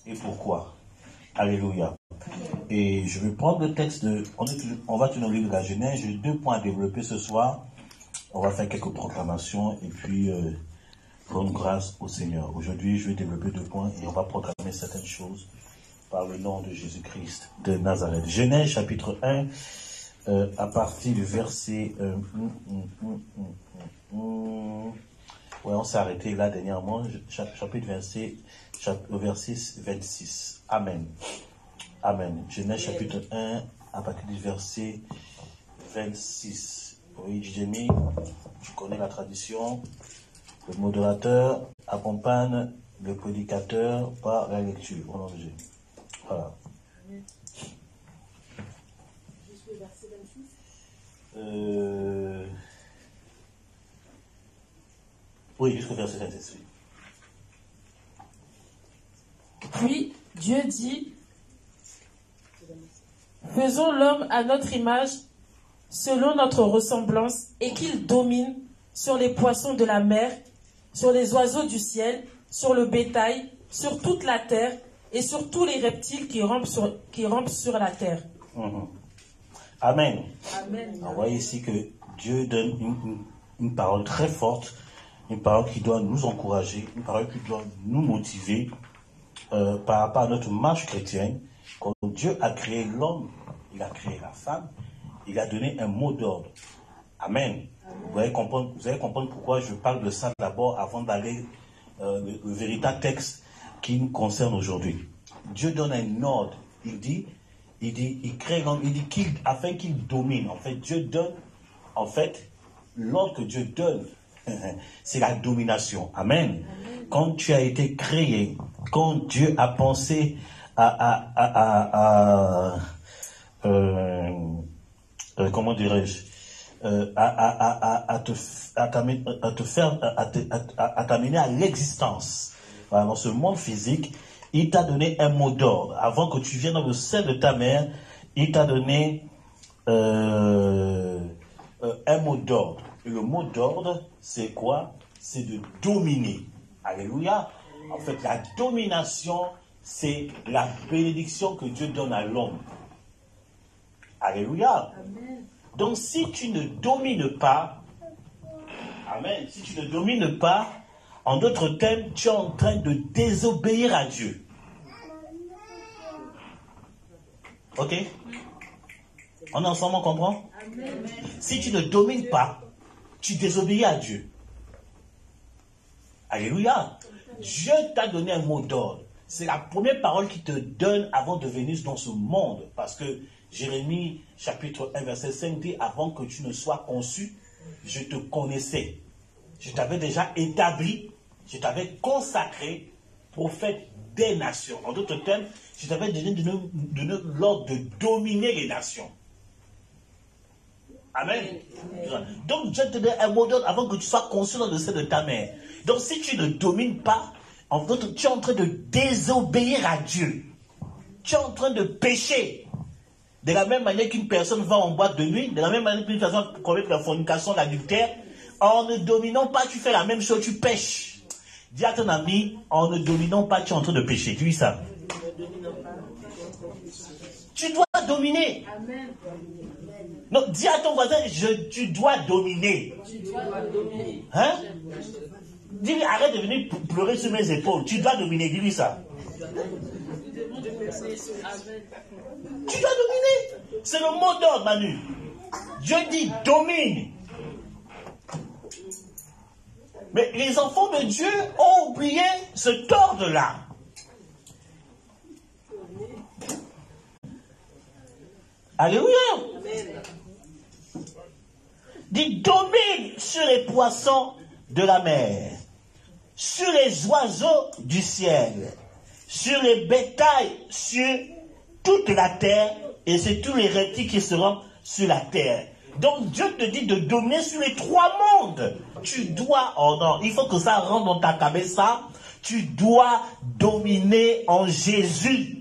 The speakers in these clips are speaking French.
et pourquoi. Alléluia. Et je vais prendre le texte de... On va tenir le livre de la Genèse. J'ai 2 points à développer ce soir. On va faire quelques proclamations et puis rendre grâce au Seigneur. Aujourd'hui, je vais développer 2 points et on va proclamer certaines choses par le nom de Jésus-Christ de Nazareth. Genèse chapitre 1, à partir du verset... Ouais, on s'est arrêté là dernièrement, chapitre 26. Amen. Amen. Genèse chapitre 1, à partir du verset 26. Oui, Jérémie, tu connais la tradition. Le modérateur accompagne le prédicateur par la lecture. Au nom de Jésus. Voilà. Jusqu'au verset 26. Oui, jusqu'au verset 26. Puis Dieu dit, faisons l'homme à notre image, selon notre ressemblance, et qu'il domine sur les poissons de la mer, sur les oiseaux du ciel, sur le bétail, sur toute la terre, et sur tous les reptiles qui rampent sur la terre. Amen. Amen. On voit ici que Dieu donne une parole très forte, une parole qui doit nous encourager, une parole qui doit nous motiver par rapport à notre marche chrétienne. Quand Dieu a créé l'homme, il a créé la femme, il a donné un mot d'ordre. Amen. Vous allez comprendre pourquoi je parle de ça d'abord avant d'aller le véritable texte qui nous concerne aujourd'hui. Dieu donne un ordre. Il crée l'homme, il dit afin qu'il domine. En fait, Dieu donne, l'ordre que Dieu donne, c'est la domination. Amen. Quand tu as été créé, quand Dieu a pensé comment dirais-je, à t'amener à l'existence. Voilà, dans ce monde physique, il t'a donné un mot d'ordre. Avant que tu viennes dans le sein de ta mère, il t'a donné un mot d'ordre. Et le mot d'ordre, c'est quoi? C'est de dominer. Alléluia. En fait, la domination, c'est la bénédiction que Dieu donne à l'homme. Alléluia. Amen. Donc, si tu ne domines pas, amen, si tu ne domines pas, en d'autres termes, tu es en train de désobéir à Dieu. Ok? On est ensemble, on comprend? Amen. Si tu ne domines pas, tu désobéis à Dieu. Alléluia. Dieu t'a donné un mot d'ordre. C'est la première parole qu'il te donne avant de venir dans ce monde. Parce que Jérémie, chapitre 1, verset 5 dit, avant que tu ne sois conçu, je te connaissais. Je t'avais déjà établi, je t'avais consacré prophète des nations. En d'autres termes, je t'avais donné l'ordre de dominer les nations. Amen. Donc Dieu te donne un mot d'ordre avant que tu sois conçu dans le sein de ta mère. Donc si tu ne domines pas, tu es en train de désobéir à Dieu. Tu es en train de pécher. De la même manière qu'une personne va en boîte de nuit, de la même manière qu'une personne commet la fornication, l'adultère, en ne dominant pas, tu fais la même chose, tu pêches. Dis à ton ami, en ne dominant pas, tu es en train de pécher. Tu dis ça. Tu dois dominer. Amen. Non, dis à ton voisin, tu dois dominer. Tu dois dominer. Hein? Dis-lui, arrête de venir pleurer sur mes épaules. Tu dois dominer, dis-lui ça. Tu dois dominer. C'est le mot d'ordre, Manu. Dieu dit, domine. Mais les enfants de Dieu ont oublié cet ordre-là. Alléluia. Dit, domine sur les poissons de la mer, sur les oiseaux du ciel, sur les bétails, sur toute la terre, et c'est tous les reptiles qui seront sur la terre. Donc Dieu te dit de dominer sur les 3 mondes. Tu dois, oh non, il faut que ça rentre dans ta cabeza. Tu dois dominer en Jésus.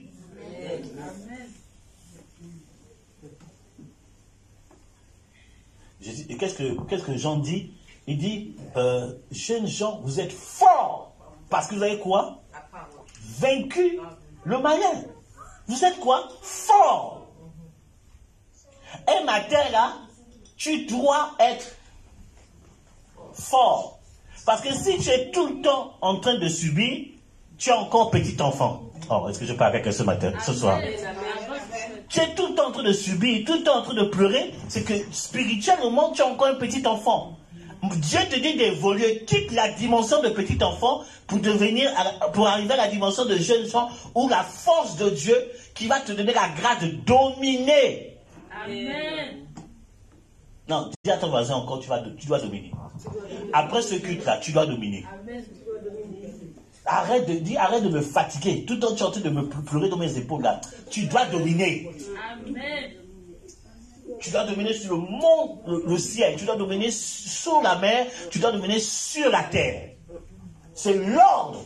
Jésus, et qu'est-ce que Jean dit? Il dit, jeunes gens, vous êtes forts. Parce que vous avez quoi? Vaincu le moyen. Vous êtes quoi? Fort. Un matin là, tu dois être fort. Parce que si tu es tout le temps en train de subir, tu es encore petit enfant. Oh, est-ce que je parle avec quelqu'un ce matin, ce soir? Tu es tout le temps en train de subir, tout le temps en train de pleurer, c'est que spirituellement, tu es encore un petit enfant. Dieu te dit d'évoluer, quitte la dimension de petit enfant pour arriver à la dimension de jeune enfant, où la force de Dieu qui va te donner la grâce de dominer. Amen. Non, dis à ton voisin encore, tu dois dominer. Après ce culte-là, tu dois dominer. Arrête de me fatiguer. Tout le temps, tu es en train de me pleurer dans mes épaules là. Tu dois dominer. Amen. Tu dois dominer sur le monde, le ciel. Tu dois dominer sur la mer. Tu dois dominer sur la terre. C'est l'ordre.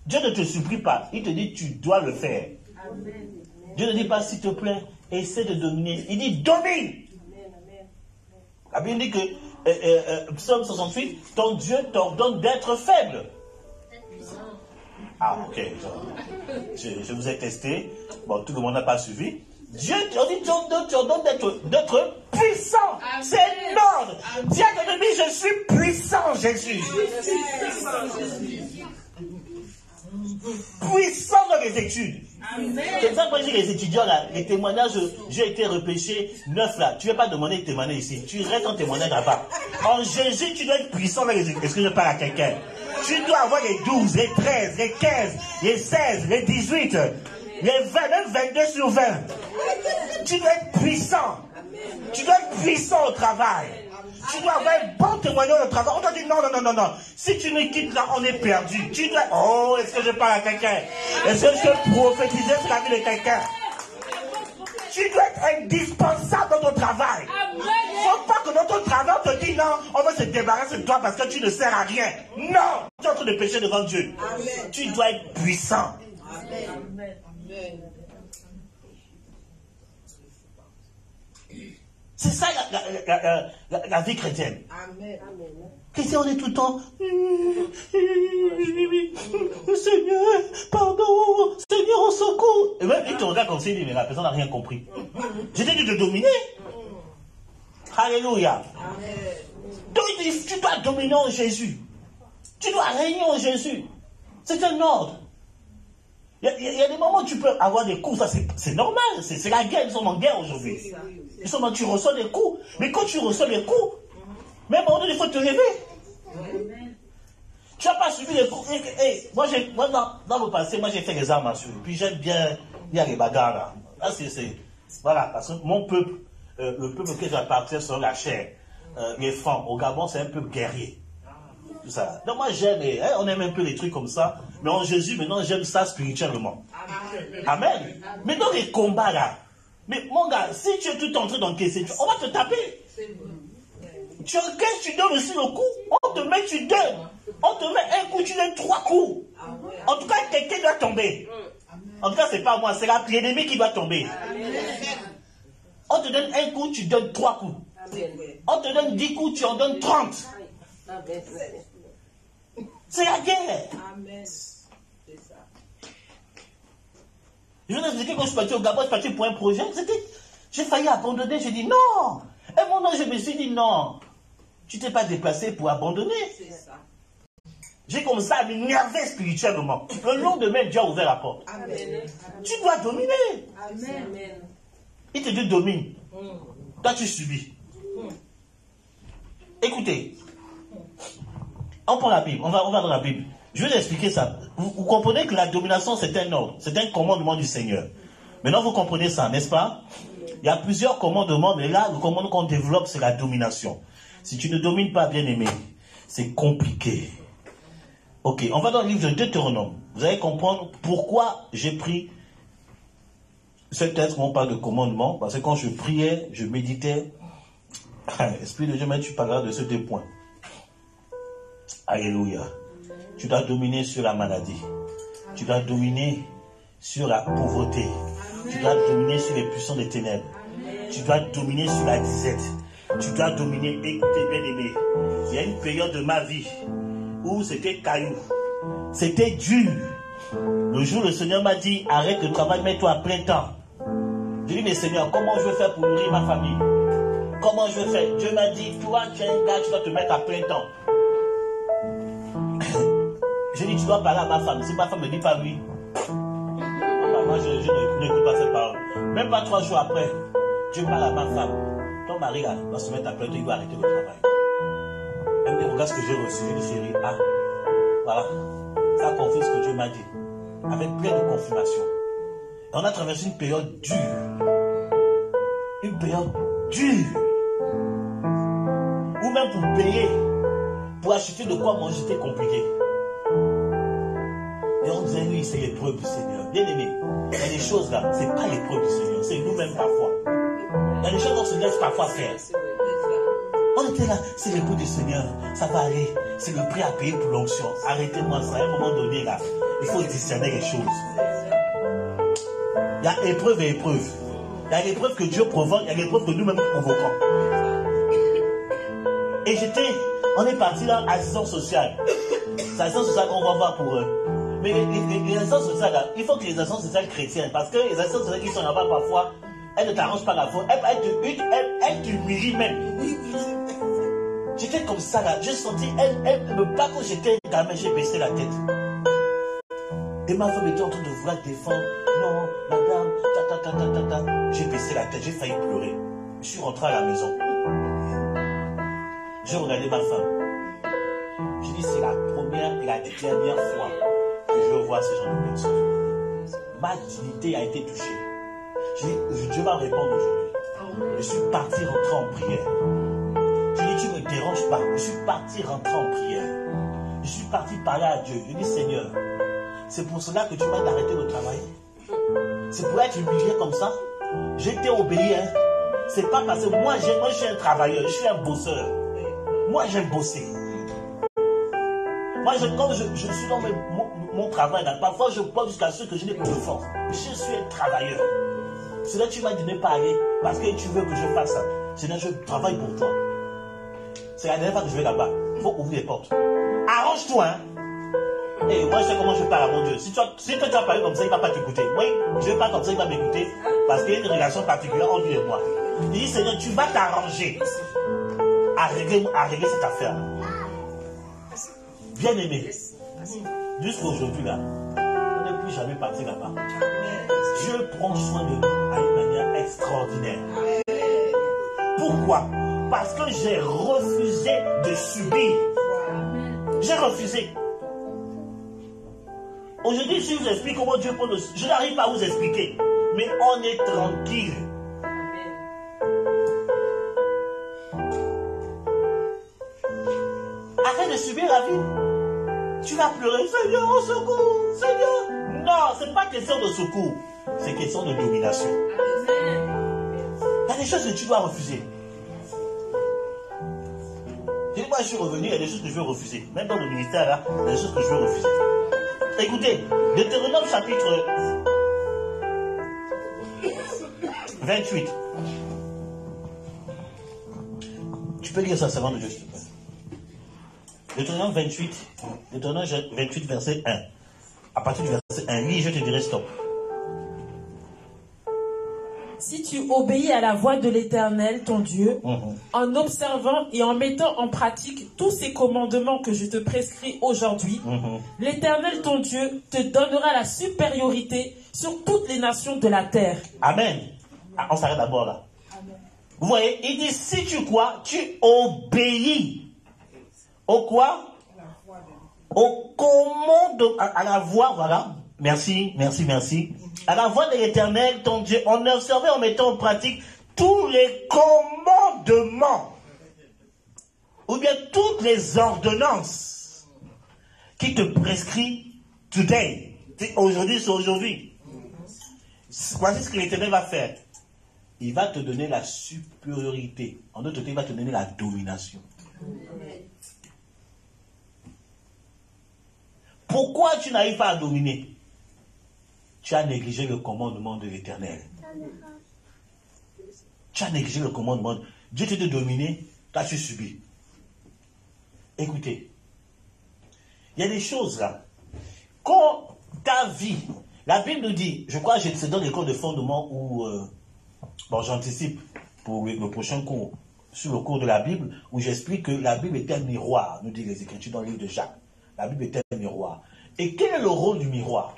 Dieu ne te supplie pas. Il te dit, tu dois le faire. Amen. Dieu ne dit pas, s'il te plaît, essaie de dominer. Il dit, domine. La Bible dit que, Psaume 68, ton Dieu t'ordonne d'être faible. Ah, ok. Je vous ai testé. Bon, tout le monde n'a pas suivi. Dieu t'ordonne d'être puissant. C'est l'ordre. Dis à ton ami, je suis puissant, Jésus. Puissant dans les études. C'est ça que j'ai les étudiants là, les témoignages, j'ai été repêché 9 là. Tu ne veux pas demander de témoigner ici. Tu restes en témoignage là-bas. En Jésus, tu dois être puissant dans les études. Est-ce que je parle à quelqu'un? Tu dois avoir les 12, les 13, les 15, les 16, les 18, les 20, même 22 sur 20. Tu dois être puissant. Tu dois être puissant au travail. Tu dois avoir un bon témoignage au travail. On doit dire non. Si tu nous quittes là, on est perdu. Tu dois... Oh, est-ce que je parle à quelqu'un? Est-ce que je peux prophétiser sur la vie de quelqu'un? Tu dois être indispensable dans ton travail. Il ne faut pas que dans ton travail, on te dise non, on va se débarrasser de toi parce que tu ne sers à rien. Non, tu es en train de pécher devant Dieu. Amen. Tu dois être puissant. Amen. C'est ça la vie chrétienne. Amen. Chrétien, on est tout le temps. Seigneur, pardon, Seigneur, on secours. Et même, il te regarde comme s'il dit, mais la personne n'a rien compris. Je t'ai dit de dominer. Alléluia. Donc, tu dois dominer en Jésus. Tu dois régner en Jésus. C'est un ordre. Il y a des moments où tu peux avoir des coups, ça c'est normal, c'est la guerre, ils sont en guerre aujourd'hui. Tu reçois des coups, mais quand tu reçois des coups, même à un moment donné, il faut te lever. Tu n'as pas suivi les coups. Moi, dans le passé, moi j'ai fait les arts martiaux, puis j'aime bien, il y a les bagarres là. Là voilà, parce que mon peuple, le peuple auquel j'appartiens sur la chair, les femmes, au Gabon, c'est un peuple guerrier. Tout ça. Donc moi j'aime, on aime un peu les trucs comme ça, mais en Jésus maintenant j'aime ça spirituellement. Amen. Mais dans les combats là, mais mon gars, si tu es tout en train d'encaisser, on va te taper. Tu encaisses, tu donnes aussi le coup, on te met, tu donnes. On te met un coup, tu donnes 3 coups. En tout cas, quelqu'un doit tomber. En tout cas, c'est pas moi, c'est l'ennemi qui doit tomber. On te donne un coup, tu donnes 3 coups. On te donne 10 coups, tu en donnes 30. C'est la guerre. Amen. C'est ça. Je vous ai expliqué quand je suis parti au Gabon, je suis parti pour un projet. J'ai failli abandonner. J'ai dit non. Et mon nom, je me suis dit non. Tu t'es pas déplacé pour abandonner. C'est ça. J'ai commencé à m'énerver spirituellement. Le lendemain, Dieu a ouvert la porte. Amen. Tu dois dominer. Amen. Il te dit domine. Toi, tu subis. Écoutez. On prend la Bible, on va dans la Bible. Je vais vous expliquer ça. Vous comprenez que la domination, c'est un ordre, c'est un commandement du Seigneur. Maintenant, vous comprenez ça, n'est-ce pas? Il y a plusieurs commandements, mais là, le commandement qu'on développe, c'est la domination. Si tu ne domines pas, bien aimé, c'est compliqué. Ok, on va dans le livre de Deutéronome. Vous allez comprendre pourquoi j'ai pris ce texte où on parle de commandement, parce que quand je priais, je méditais, Esprit de Dieu, mais tu parleras de ces 2 points. Alléluia. Tu dois dominer sur la maladie. Tu dois dominer sur la pauvreté. Tu dois dominer sur les puissants des ténèbres. Tu dois dominer sur la disette. Tu dois dominer. Écoutez, bien aimé. Il y a une période de ma vie où c'était caillou. C'était dur. Le jour, le Seigneur m'a dit, arrête le travail, mets-toi à plein temps. J'ai dit, mais Seigneur, comment je vais faire pour nourrir ma famille? Comment je vais faire? Dieu m'a dit, toi, tu es un gars, tu dois te mettre à plein temps. J'ai dit, tu dois parler à ma femme. Si ma femme ne dit pas oui, moi, je n'écoute pas cette parole. Même pas 3 jours après, Dieu parle à ma femme. Ton mari là, va se mettre à plein temps, il va arrêter le travail. Elle me dit, regarde ce que j'ai reçu. Je dis, chérie, ah, voilà. Ça confirme ce que Dieu m'a dit. Avec plein de confirmations. Et on a traversé une période dure. Une période dure. Ou même pour payer, pour acheter de quoi manger, c'était compliqué. Et on disait, oui, c'est l'épreuve du Seigneur. Bien aimé, il y a des choses là, c'est pas l'épreuve du Seigneur, c'est nous-mêmes parfois. Il y a des choses qu'on se laisse parfois faire. On était là, c'est l'épreuve du Seigneur, ça va aller, c'est le prix à payer pour l'onction. Arrêtez-moi ça, à un moment donné là, il faut discerner les choses. Il y a épreuve et épreuve. Il y a l'épreuve que Dieu provoque, il y a l'épreuve que nous-mêmes provoquons. Et on est parti là, assistance sociale. C'est l'assistance sociale qu'on va voir pour eux. Mais les assistances sociales là, il faut que les assistances sociales chrétiennes, parce que les assistances sociales qui sont là-bas parfois, elles ne t'arrangent pas la faute, elles t'humilient même. J'étais comme ça là, j'ai senti, elle me bat quand j'étais gamin, j'ai baissé la tête. Et ma femme était en train de vouloir défendre. Non, madame, ta. J'ai baissé la tête, j'ai failli pleurer. Je suis rentré à la maison. J'ai regardé ma femme. J'ai dit, c'est la première et la dernière fois que je vois ce genre de personnes. Ma dignité a été touchée. J'ai dit, Dieu va répondre aujourd'hui. Je suis parti rentrer en prière. J'ai dit, tu ne me déranges pas. Je suis parti rentrer en prière. Je suis parti parler à Dieu. Je dis, Seigneur, c'est pour cela que tu m'as arrêté de travailler. C'est pour être humilié comme ça. J'ai été obéi. Hein. C'est pas parce que moi, je suis un travailleur, je suis un bosseur. Moi, j'aime bosser. Moi, quand je suis dans mon travail, là, parfois je pense jusqu'à ce que je n'ai plus de force. Je suis un travailleur. C'est là que tu m'as dit de ne pas aller parce que tu veux que je fasse ça. C'est là que je travaille pour toi. C'est la dernière fois que je vais là-bas. Il faut ouvrir les portes. Arrange-toi, hein. Et moi, je sais comment je parle à mon Dieu. Si toi tu vas parler comme ça, il ne va pas t'écouter. Moi, je ne vais pas comme ça, il va m'écouter. Parce qu'il y a une relation particulière entre lui et moi. Il dit, Seigneur, tu vas t'arranger à régler cette affaire. Bien aimé. Jusqu'à aujourd'hui, là, on n'est plus jamais parti là-bas. Dieu prend soin de nous à une manière extraordinaire. Pourquoi? Parce que j'ai refusé de subir. J'ai refusé. Aujourd'hui, si je vous explique comment Dieu prend le... Je n'arrive pas à vous expliquer. Mais on est tranquille. Arrête de subir la vie. Tu vas pleurer. Seigneur, au secours. Seigneur. Non, ce n'est pas question de secours. C'est question de domination. Il y a des choses que tu dois refuser. Moi, je suis revenu, il y a des choses que je veux refuser. Même dans le ministère, là, il y a des choses que je veux refuser. Écoutez, Deutéronome chapitre 28. Tu peux lire ça, servant de Dieu, s'il te plaît. Deutéronome 28, verset 1. À partir du verset 1, lis, je te dirai stop. Si tu obéis à la voix de l'Éternel, ton Dieu, en observant et en mettant en pratique tous ces commandements que je te prescris aujourd'hui, l'Éternel, ton Dieu, te donnera la supériorité sur toutes les nations de la terre. Amen. Ah, on s'arrête d'abord là. Amen. Vous voyez, il dit, si tu quoi, tu obéis. Au quoi? Au commandement, à la voix, voilà. Merci. À la voix de l'Éternel, ton Dieu, en observant, en mettant en pratique tous les commandements, ou bien toutes les ordonnances qui te prescrit today. Aujourd'hui, c'est aujourd'hui. Voici ce que l'Éternel va faire. Il va te donner la supériorité. En d'autres termes, il va te donner la domination. Pourquoi tu n'arrives pas à dominer? Tu as négligé le commandement de l'Éternel. Tu as négligé le commandement. Dieu te dit de dominer, toi tu subis. Écoutez, il y a des choses là. Quand ta vie. La Bible nous dit, je crois que c'est dans les cours de fondement où, bon, j'anticipe pour le prochain cours, sur le cours de la Bible, où j'explique que la Bible est un miroir, nous dit les Écritures dans le livre de Jacques. La Bible est un miroir. Et quel est le rôle du miroir?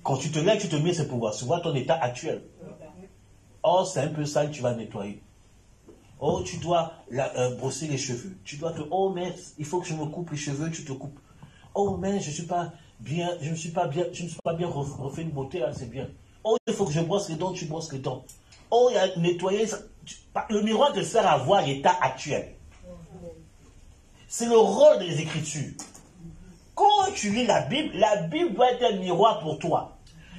Quand tu te lèves, tu te mets ce pouvoir. Tu vois ton état actuel. Oh, c'est un peu sale, tu vas nettoyer. Oh, tu dois brosser les cheveux. Tu dois te... Oh, mais il faut que je me coupe les cheveux, tu te coupes. Oh, mais je ne suis pas bien, je ne me suis pas bien refait une beauté, là, c'est bien. Oh, il faut que je brosse les dents, tu brosses les dents. Oh, il y a nettoyer. Le miroir te sert à voir l'état actuel. C'est le rôle des Écritures. Quand tu lis la Bible doit être un miroir pour toi.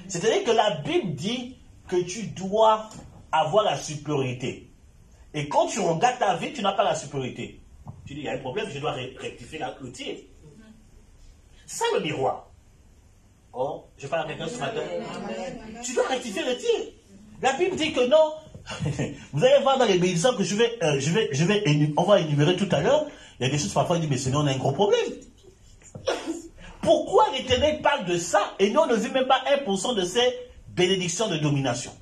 C'est-à-dire que la Bible dit que tu dois avoir la supériorité. Et quand tu regardes ta vie, tu n'as pas la supériorité. Tu dis, il y a un problème, je dois rectifier le tir. C'est ça le miroir. Oh, je parle à quelqu'un ce matin. Tu dois rectifier le tir. La Bible dit que non. Vous allez voir dans les bénédictions que on va énumérer tout à l'heure. Il y a des choses parfois, il dit, mais sinon on a un gros problème. Pourquoi l'Éternel parle de ça et nous on ne vit même pas 1% de ces bénédictions de domination?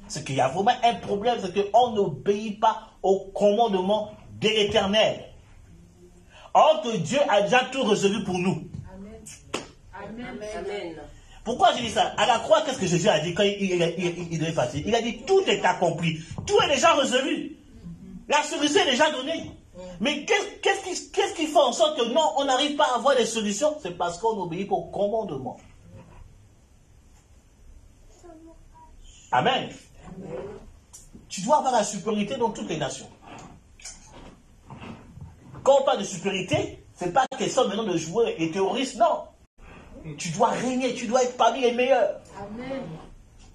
C'est qu'il y a vraiment un problème, c'est qu'on n'obéit pas au commandement de l'Éternel. Or que Dieu a déjà tout résolu pour nous. Amen. Amen. Pourquoi je dis ça? À la croix, qu'est-ce que Jésus a dit quand il devait partir? Il a dit tout est accompli, tout est déjà résolu. La solution est déjà donnée. Mais qu'est-ce qui fait en sorte que non, on n'arrive pas à avoir des solutions? C'est parce qu'on n'obéit pas au commandement. Amen. Tu dois avoir la supériorité dans toutes les nations. Quand on parle de supériorité, ce n'est pas question maintenant de jouer les terroristes, non. Tu dois régner, tu dois être parmi les meilleurs. Amen.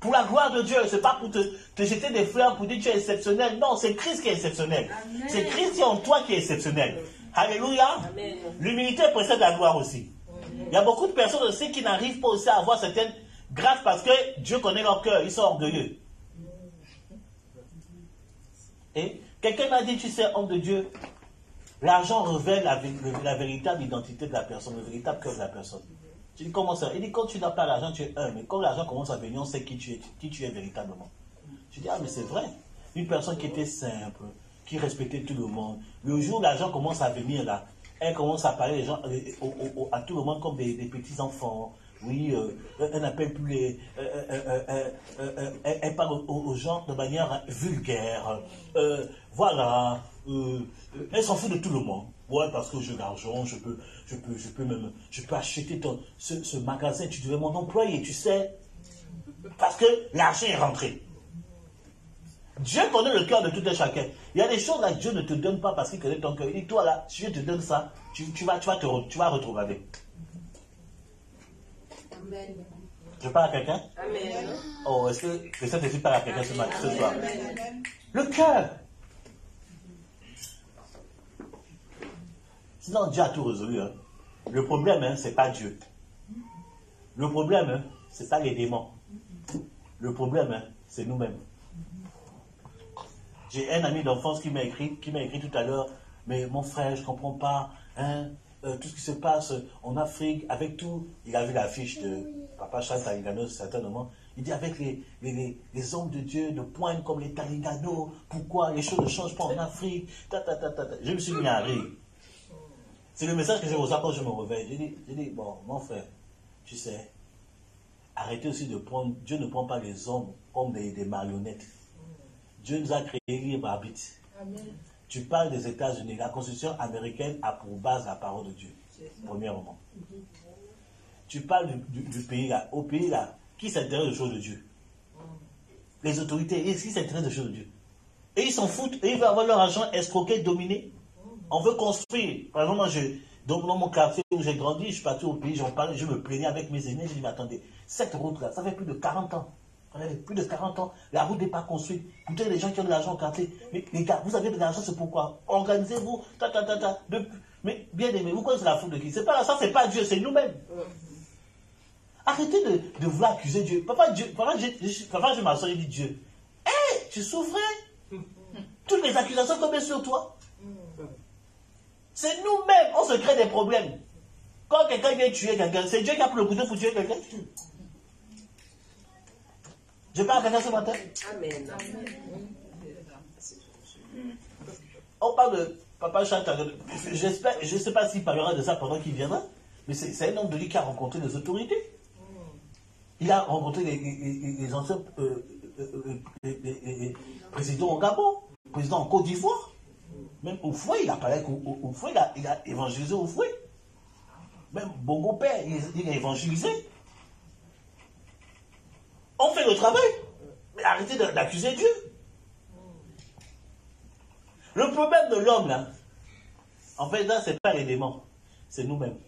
Pour la gloire de Dieu, ce n'est pas pour te jeter des fleurs pour dire que tu es exceptionnel. Non, c'est Christ qui est exceptionnel. C'est Christ qui est en toi qui est exceptionnel. Alléluia. L'humilité précède la gloire aussi. Il y a beaucoup de personnes aussi qui n'arrivent pas aussi à avoir certaines grâces parce que Dieu connaît leur cœur. Ils sont orgueilleux. Et quelqu'un m'a dit, tu sais, homme de Dieu, l'argent révèle la véritable identité de la personne, le véritable cœur de la personne. Je dis, comment ça? Il dit, quand tu n'as pas l'argent, tu es un. Mais quand l'argent commence à venir, on sait qui tu es véritablement. Je dis, ah, mais c'est vrai. Une personne qui était simple, qui respectait tout le monde. Le jour où l'argent commence à venir là, elle commence à parler à tout le monde comme des petits-enfants. Oui, elle n'appelle plus les... elle parle aux gens de manière vulgaire. Voilà. Elle s'en fout de tout le monde. Ouais, parce que j'ai l'argent, je peux acheter ce magasin, tu devais mon employé, tu sais. Parce que l'argent est rentré. Dieu connaît le cœur de tout un chacun. Il y a des choses là que Dieu ne te donne pas parce qu'il connaît ton cœur. Il dit, toi là, si je te donne ça, tu vas retrograder. Amen. Je parle à quelqu'un? Amen. Oh, est-ce que le Saint-Esprit parle à quelqu'un ce soir? Le cœur. Sinon, Dieu a tout résolu. Hein. Le problème, hein, ce n'est pas Dieu. Le problème, hein, ce n'est pas les démons. Le problème, hein, c'est nous-mêmes. J'ai un ami d'enfance qui m'a écrit tout à l'heure, mais mon frère, je ne comprends pas, hein, tout ce qui se passe en Afrique, avec tout. Il a vu l'affiche de Papa Charles Talingano, certainement. Il dit avec les hommes de Dieu de pointe comme les Talingano, pourquoi les choses ne changent pas en Afrique? Je me suis mis à rire. C'est le message que j'ai reçu quand je me réveille. J'ai dit, bon, mon frère, tu sais, arrêtez aussi de prendre, Dieu ne prend pas les hommes comme des marionnettes. Dieu nous a créés libre arbitre. Tu parles des États-Unis, la Constitution américaine a pour base la parole de Dieu, premièrement. Tu parles du pays là, au pays là, qui s'intéresse aux choses de Dieu? Les autorités, qui s'intéressent aux choses de Dieu? Et ils s'en foutent, et ils veulent avoir leur argent escroqué, dominé. On veut construire. Par exemple, moi, dans mon quartier où j'ai grandi, je suis parti au pays, j'en parlais, je me plaignais avec mes aînés, je dis, mais attendez, cette route-là, ça fait plus de 40 ans. Plus de 40 ans, la route n'est pas construite. Écoutez, les gens qui ont de l'argent au quartier, mais les gars, vous avez de l'argent, c'est pourquoi? Organisez-vous, mais bien aimé, vous connaissez la faute de qui? C'est pas ça, c'est pas Dieu, c'est nous-mêmes. Arrêtez de vouloir accuser Dieu. Papa, je m'assois et dis Dieu, hé, tu souffrais? Toutes les accusations tombent sur toi. C'est nous-mêmes, on se crée des problèmes. Quand quelqu'un vient tuer quelqu'un, c'est Dieu qui a pris le couteau pour tuer quelqu'un. Je parle à quelqu'un ce matin. Amen. On parle de Papa Chantal. J'espère, je ne sais pas s'il parlera de ça pendant qu'il viendra, mais c'est un homme de lui qui a rencontré les autorités. Il a rencontré les anciens présidents au Gabon, président en Côte d'Ivoire. Même au fouet, il a parlé au fouet, il a évangélisé au fouet. Même Bongo Père, il a évangélisé. On fait le travail, mais arrêtez d'accuser Dieu. Le problème de l'homme, là, en fait, là, c'est pas les démons, c'est nous-mêmes.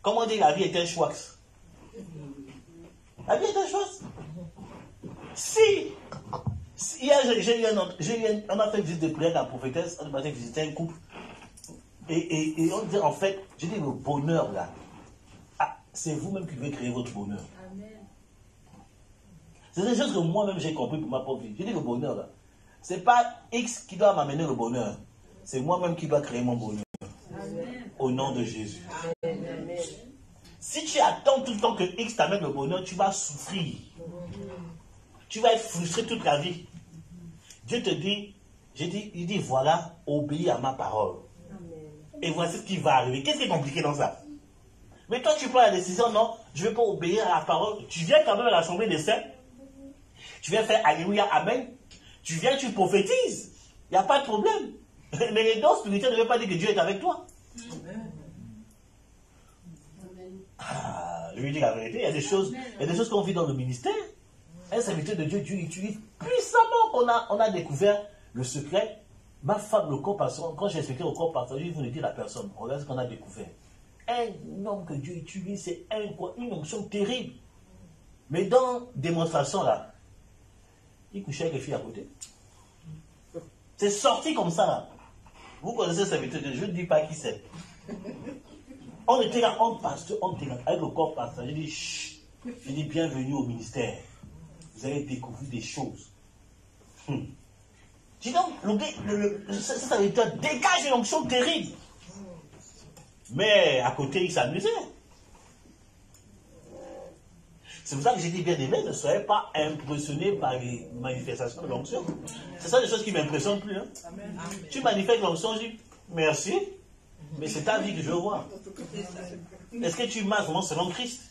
Comment dire, la vie est un choix. La vie est un choix. Si, hier, on a fait une visite de prière à la prophétesse, on a visité un couple, et on dit, en fait, je dis, le bonheur, là, c'est vous-même qui devez créer votre bonheur. C'est des choses que moi-même j'ai compris pour ma propre vie. Je dis, le bonheur, là, c'est pas X qui doit m'amener le bonheur, c'est moi-même qui dois créer mon bonheur. Amen. Au nom de Jésus. Amen. Si tu attends tout le temps que X t'amène le bonheur, tu vas souffrir. Tu vas être frustré toute la vie. Dieu te dit, il dit, voilà, obéis à ma parole. Amen. Et voici ce qui va arriver. Qu'est-ce qui est compliqué dans ça? Mais toi, tu prends la décision, non, je ne vais pas obéir à la parole. Tu viens quand même à l'Assemblée des saints. Tu viens faire Alléluia, Amen. Tu viens, tu prophétises. Il n'y a pas de problème. Mais les dons spirituels ne veulent pas dire que Dieu est avec toi. Amen. Je lui dis la vérité, il y a des choses qu'on vit dans le ministère. Un serviteur de Dieu, Dieu utilise puissamment. On a découvert le secret. Ma femme, le corps pasteur, quand j'ai expliqué au corps pasteur, je ne dis à la personne, regarde ce qu'on a découvert. Un homme que Dieu utilise, c'est une onction terrible. Mais dans démonstration là, il couchait avec les filles à côté. C'est sorti comme ça là. Vous connaissez ce serviteur de Dieu, je ne dis pas qui c'est. On était là, on était là, avec le corps pasteur. Je dis, chut, je dis bienvenue au ministère. Vous allez découvrir des choses. Dis donc, ce serviteur dégage une onction terrible. Mais à côté, il s'amusait. C'est pour ça que j'ai dit, bien aimé, ne soyez pas impressionnés par les manifestations de l'onction. C'est ça les choses qui ne m'impressionnent plus. Hein. Tu manifestes l'onction, je dis, merci, mais c'est ta vie que je veux voir. Est-ce que tu marches vraiment selon Christ?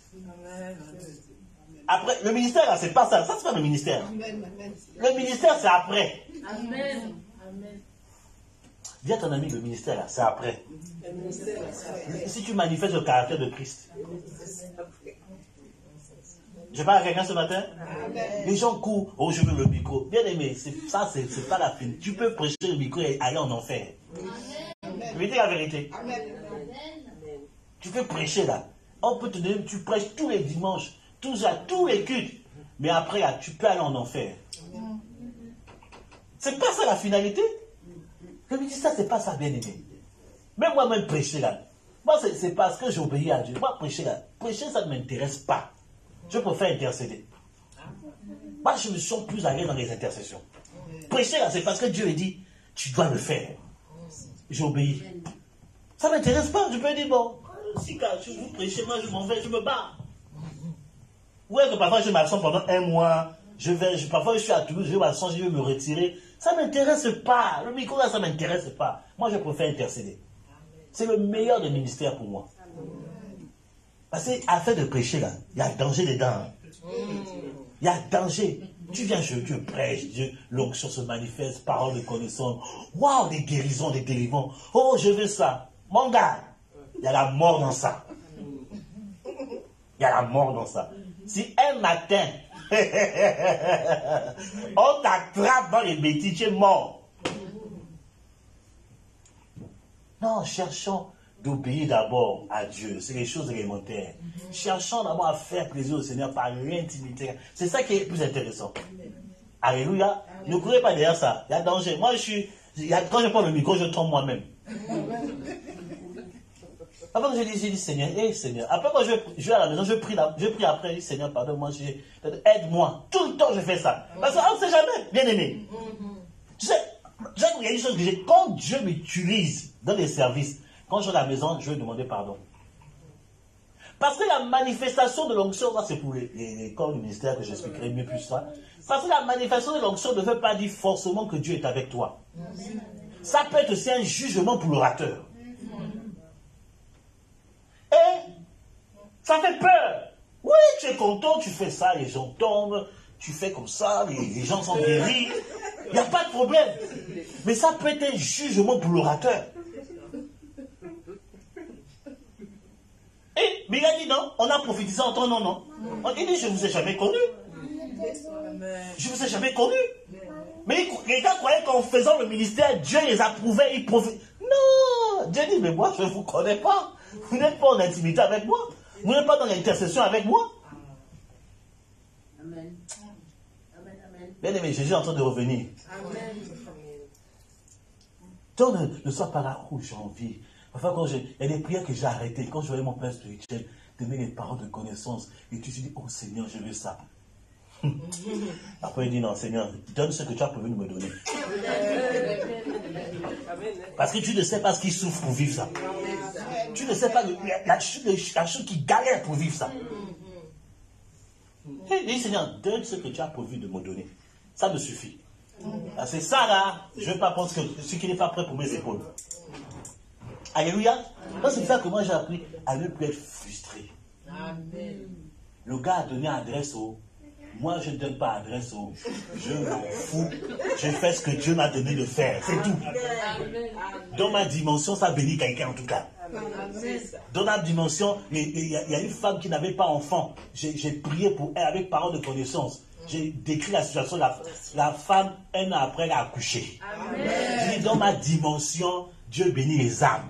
Après, le ministère, là, c'est pas ça. Ça, c'est pas le ministère. Le ministère, c'est après. Amen. Dis à ton ami, le ministère, là, c'est après. Si tu manifestes le caractère de Christ. Je parle à quelqu'un ce matin. Amen. Les gens courent, oh je veux le micro. Bien aimé, ça c'est pas la fin. Tu peux prêcher le micro et aller en enfer. Je vais dire la vérité. Amen. Tu peux prêcher là. On peut te donner, tu prêches tous les dimanches, tous les cultes. Mais après là, tu peux aller en enfer. C'est pas ça la finalité. Le ministère, c'est pas ça, bien aimé. Même moi-même prêcher là. Moi c'est parce que j'obéis à Dieu. Moi prêcher là. Prêcher ça ne m'intéresse pas. Je préfère intercéder. Moi, je me sens plus à l'aise dans les intercessions. Prêcher là, c'est parce que Dieu a dit, tu dois le faire. J'obéis. Ça ne m'intéresse pas. Je peux dire, bon, si quand vous prêchez, moi je m'en vais, je me bats. Ou est-ce que parfois je m'absente pendant un mois, parfois je suis à Toulouse, je vais m'absenter, je vais me retirer. Ça ne m'intéresse pas. Le micro là, ça ne m'intéresse pas. Moi, je préfère intercéder. C'est le meilleur des ministères pour moi. Parce qu'afin de prêcher là, il y a danger dedans. Il y a danger. Tu viens, Dieu prêche, l'onction se manifeste, parole de connaissance. Waouh, des guérisons, des délivrances. Oh, je veux ça. Mon gars, il y a la mort dans ça. Il y a la mort dans ça. Si un matin, on t'attrape dans les bêtises, tu es mort. Non, cherchons d'obéir d'abord à Dieu. C'est les choses élémentaires. Cherchons d'abord à faire plaisir au Seigneur par l'intimité. C'est ça qui est le plus intéressant. Alléluia. Ne courez pas derrière ça. Il y a danger. Moi, quand je prends le micro, je trompe moi-même. Avant que je dis Seigneur, Seigneur. Après, quand je vais à la maison, je prie après, je dis Seigneur, pardonne-moi, aide-moi. Tout le temps, je fais ça. Parce qu'on ne sait jamais, bien aimé. Tu sais, il y a une chose que j'ai. Quand Dieu m'utilise dans les services, quand je vais à la maison, je vais demander pardon. Parce que la manifestation de l'onction, ça c'est pour les corps du ministère que j'expliquerai mieux plus ça. Parce que la manifestation de l'onction ne veut pas dire forcément que Dieu est avec toi. Ça peut être aussi un jugement pour l'orateur. Et ça fait peur. Oui, tu es content, tu fais ça, les gens tombent, tu fais comme ça, les gens sont guéris. Il n'y a pas de problème. Mais ça peut être un jugement pour l'orateur. Mais il a dit non, on a prophétisé en temps non. Il dit je ne vous ai jamais connu. Je ne vous ai jamais connu. Mais les gars croyaient qu'en faisant le ministère, Dieu les approuvait, ils prophétisaient. Non, Dieu dit mais moi je ne vous connais pas. Vous n'êtes pas en intimité avec moi. Vous n'êtes pas dans l'intercession avec moi. Amen. Bien aimé, Jésus est en train de revenir. Amen. Donc ne sois pas là où j'ai envie. Enfin, il y a des prières que j'ai arrêtées. Quand je voyais mon père spirituel donner des paroles de connaissance, et tu te dis, oh Seigneur, je veux ça. Après, il dit, non, Seigneur, donne ce que tu as prévu de me donner. Parce que tu ne sais pas ce qu'il souffre pour vivre ça. Tu ne sais pas la chose qui galère pour vivre ça. Il dit, Seigneur, donne ce que tu as prévu de me donner. Ça me suffit. C'est ça là, je ne veux pas penser que ce qui n'est pas prêt pour mes épaules. Alléluia. Donc c'est ça que moi j'ai appris à ne plus être frustré. Amen. Le gars a donné adresse au. Moi je ne donne pas adresse au. Je m'en fous. Je fais ce que Dieu m'a donné de faire. C'est tout. Dans ma dimension, ça bénit quelqu'un en tout cas. Dans ma dimension, il y a une femme qui n'avait pas enfant. J'ai prié pour elle avec parole de connaissance. J'ai décrit la situation. La femme, un an après, elle a accouché. J'ai dit, dans ma dimension, Dieu bénit les âmes.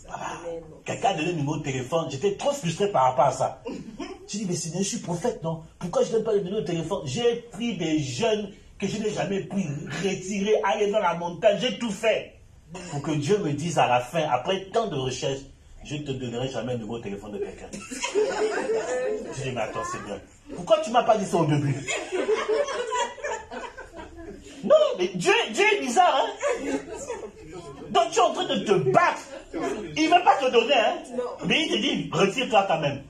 Voilà. Quelqu'un a donné le numéro de téléphone. J'étais trop frustré par rapport à ça. J'ai dit, mais Seigneur, je suis prophète, non? Pourquoi je ne donne pas le numéro de téléphone? J'ai pris des jeunes que je n'ai jamais pris, retirés, aller dans la montagne. J'ai tout fait. Pour que Dieu me dise à la fin, après tant de recherches, je ne te donnerai jamais le numéro de téléphone de quelqu'un. Je dis, mais attends, Seigneur, pourquoi tu ne m'as pas dit ça au début? Non, mais Dieu est bizarre, hein? Donc tu es en train de te battre. Il ne veut pas te donner, hein? Mais il te dit, retire-toi quand même.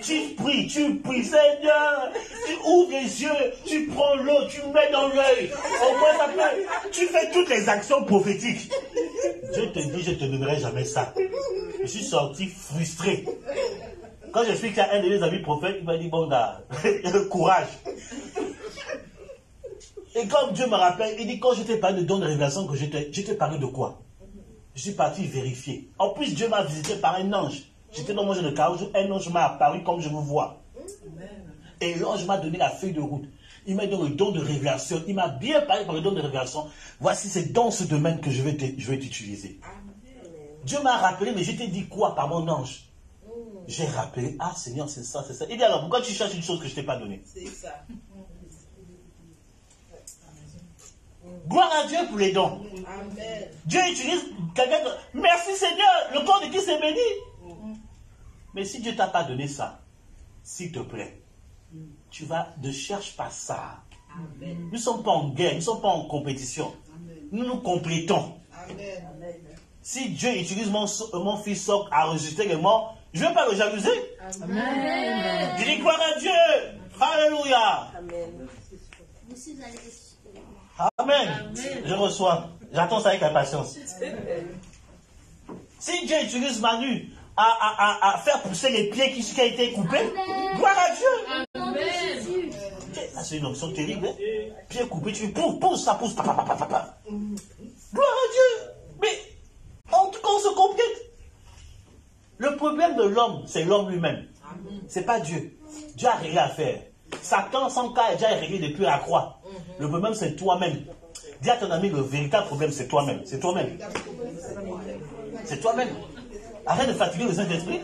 Tu pries, Seigneur. Tu ouvres les yeux, tu prends l'eau, tu mets dans l'œil. Au moins ça peut. Tu fais toutes les actions prophétiques. Dieu te dit, je ne te donnerai jamais ça. Je suis sorti frustré. Quand j'explique à un de mes amis prophètes, il m'a dit, bon gars, courage. Et comme Dieu me rappelle, il dit, quand je t'ai parlé de don de révélation, que je t'ai parlé de quoi? Je suis parti vérifier. En plus, Dieu m'a visité par un ange. J'étais dans mon jeu de carreau, un ange m'a apparu comme je vous vois. Et l'ange m'a donné la feuille de route. Il m'a donné le don de révélation. Il m'a bien parlé par le don de révélation. Voici, c'est dans ce domaine que je vais t'utiliser. Dieu m'a rappelé, mais je t'ai dit quoi par mon ange? J'ai rappelé, ah Seigneur, c'est ça, c'est ça. Il dit alors, pourquoi tu cherches une chose que je ne t'ai pas donnée? C'est ça. Gloire à Dieu pour les dons. Amen. Dieu utilise quelqu'un. Merci Seigneur, le corps de qui s'est béni. Mais si Dieu ne t'a pas donné ça, s'il te plaît, ne cherche pas ça. Amen. Nous ne sommes pas en guerre, nous ne sommes pas en compétition. Amen. Nous nous complétons. Amen. Si Dieu utilise mon fils Soc à enregistrer les morts, je ne vais pas le jalouser. Amen. Je dis gloire à Dieu. Alléluia. Amen. Amen. Je reçois. J'attends ça avec impatience. Si Dieu utilise Manu à faire pousser les pieds qui a été coupés, gloire à Dieu. Amen. Ah, c'est une option terrible. Hein? Pieds coupés, tu pousse, ça pousse. Gloire à Dieu. Mais en tout cas, on se complète. Le problème de l'homme, c'est l'homme lui-même. C'est pas Dieu. Dieu a réglé à faire. Satan, son cas est déjà réglé depuis la croix. Le problème, c'est toi-même. Dis à ton ami, le véritable problème, c'est toi-même. C'est toi-même. C'est toi-même. Arrête de fatiguer le Saint-Esprit.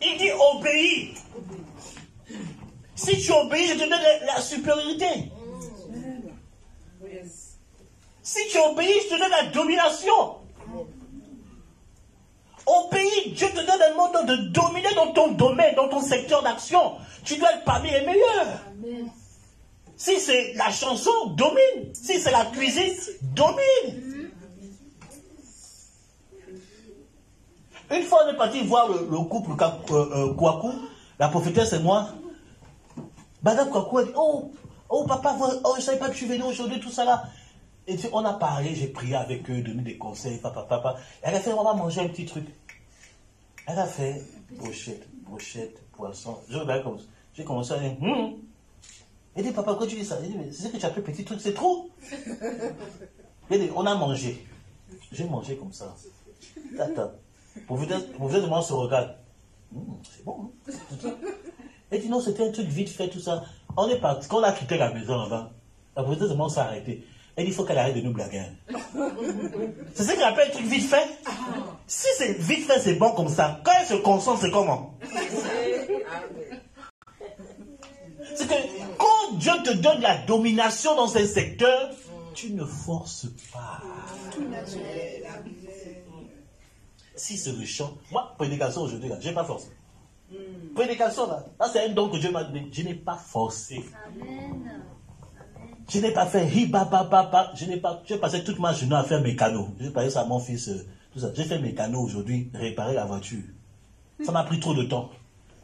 Il dit obéis. Si tu obéis, je te donne la supériorité. Si tu obéis, je te donne la domination. Obéis, Dieu te donne un mandat de dominer dans ton domaine, dans ton secteur d'action. Tu dois être parmi les meilleurs. Amen. Si c'est la chanson, domine. Si c'est la cuisine, domine. Une fois, on est parti voir le couple Kouakou, la prophétesse et moi. Madame Kouakou a dit, oh papa, oh, je ne savais pas que tu venais aujourd'hui, tout ça là. Et puis, on a parlé, j'ai prié avec eux, donné des conseils, papa. Elle a fait, on va manger un petit truc. Elle a fait brochette, poisson. Je regarde comme ça. J'ai commencé à dire, Elle dit, papa, pourquoi tu dis ça? Elle dit, mais c'est ce que tu as fait petit truc, c'est trop. Elle dit, on a mangé. J'ai mangé comme ça. Attends. Pour vous dire comment on se regarde. C'est bon. Hein? Elle dit, non, c'était un truc vite fait, tout ça. On est parti. Quand on a quitté la maison là-bas, la professeure demande s'est arrêtée. Elle dit, il faut qu'elle arrête de nous blaguer. C'est ce qu'elle appelle un truc vite fait. Si c'est vite fait, c'est bon comme ça. Quand elle se concentre, c'est comment? C'est que quand Dieu te donne la domination dans un secteur, tu ne forces pas. Si c'est le chant, moi, prédication aujourd'hui, je n'ai pas forcé. Prédication, là c'est un don que Dieu m'a donné. Je n'ai pas forcé. Amen. Je n'ai pas fait j'ai passé toute ma journée à faire mécano. J'ai passé ça à mon fils, tout ça. J'ai fait mécano aujourd'hui, réparer la voiture. Ça m'a pris trop de temps.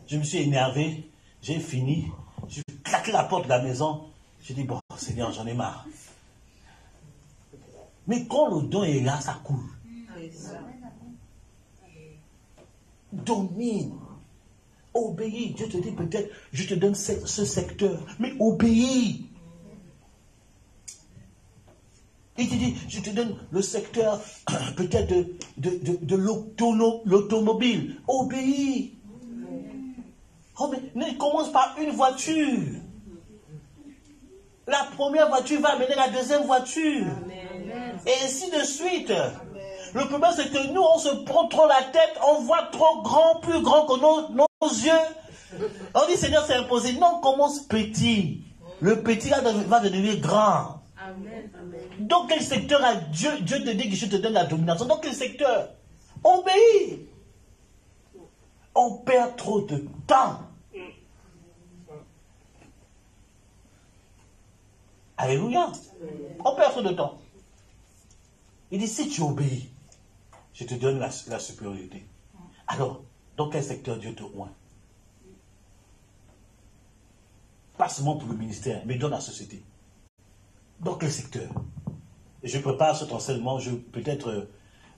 Je me suis énervé, j'ai fini, j'ai claqué la porte de la maison. J'ai dit, bon, Seigneur, j'en ai marre. Mais quand le don est là, ça coule. Domine. Obéis. Dieu te dit peut-être, je te donne ce secteur, mais obéis. Il te dit, je te donne le secteur peut-être de l'automobile. Obéis. Oh, mais ne commence par une voiture. La première voiture va amener la deuxième voiture. Amen. Et ainsi de suite. Amen. Le problème, c'est que nous, on se prend trop la tête, on voit trop grand, plus grand que nos yeux. On dit, Seigneur, c'est imposé. Non, commence petit. Le petit là, va devenir grand. Amen. Dans quel secteur Dieu te dit que je te donne la domination? Dans quel secteur? Obéis. On perd trop de temps. Alléluia. On perd trop de temps. Il dit, si tu obéis, je te donne la supériorité. Alors, dans quel secteur Dieu te oint? Pas seulement pour le ministère, mais dans la société. Dans quel secteur? Et je prépare cet enseignement, peut-être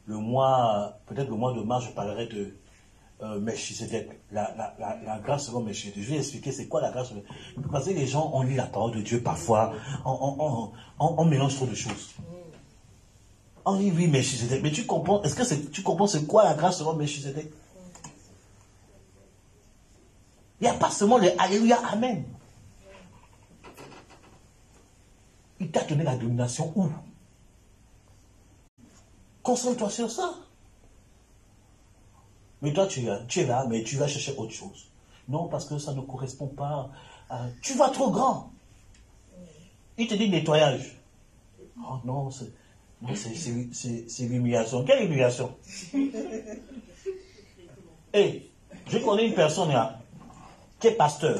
le mois de mars, je parlerai de Melchisedec, la grâce selon Melchisedec. Je vais expliquer c'est quoi la grâce selon Melchisedec. Parce que les gens, on lit la parole de Dieu parfois, on mélange trop de choses. On dit oui, Melchisedec, mais tu comprends, tu comprends c'est quoi la grâce selon Melchisedec? Il n'y a pas seulement le Alléluia, Amen. Il t'a donné la domination où? Concentre-toi sur ça. Mais toi, tu es là, mais tu vas chercher autre chose. Non, parce que ça ne correspond pas à... Tu vas trop grand. Il te dit nettoyage. Oh non, c'est l'humiliation. Quelle humiliation? Hey, je connais une personne là, qui est pasteur.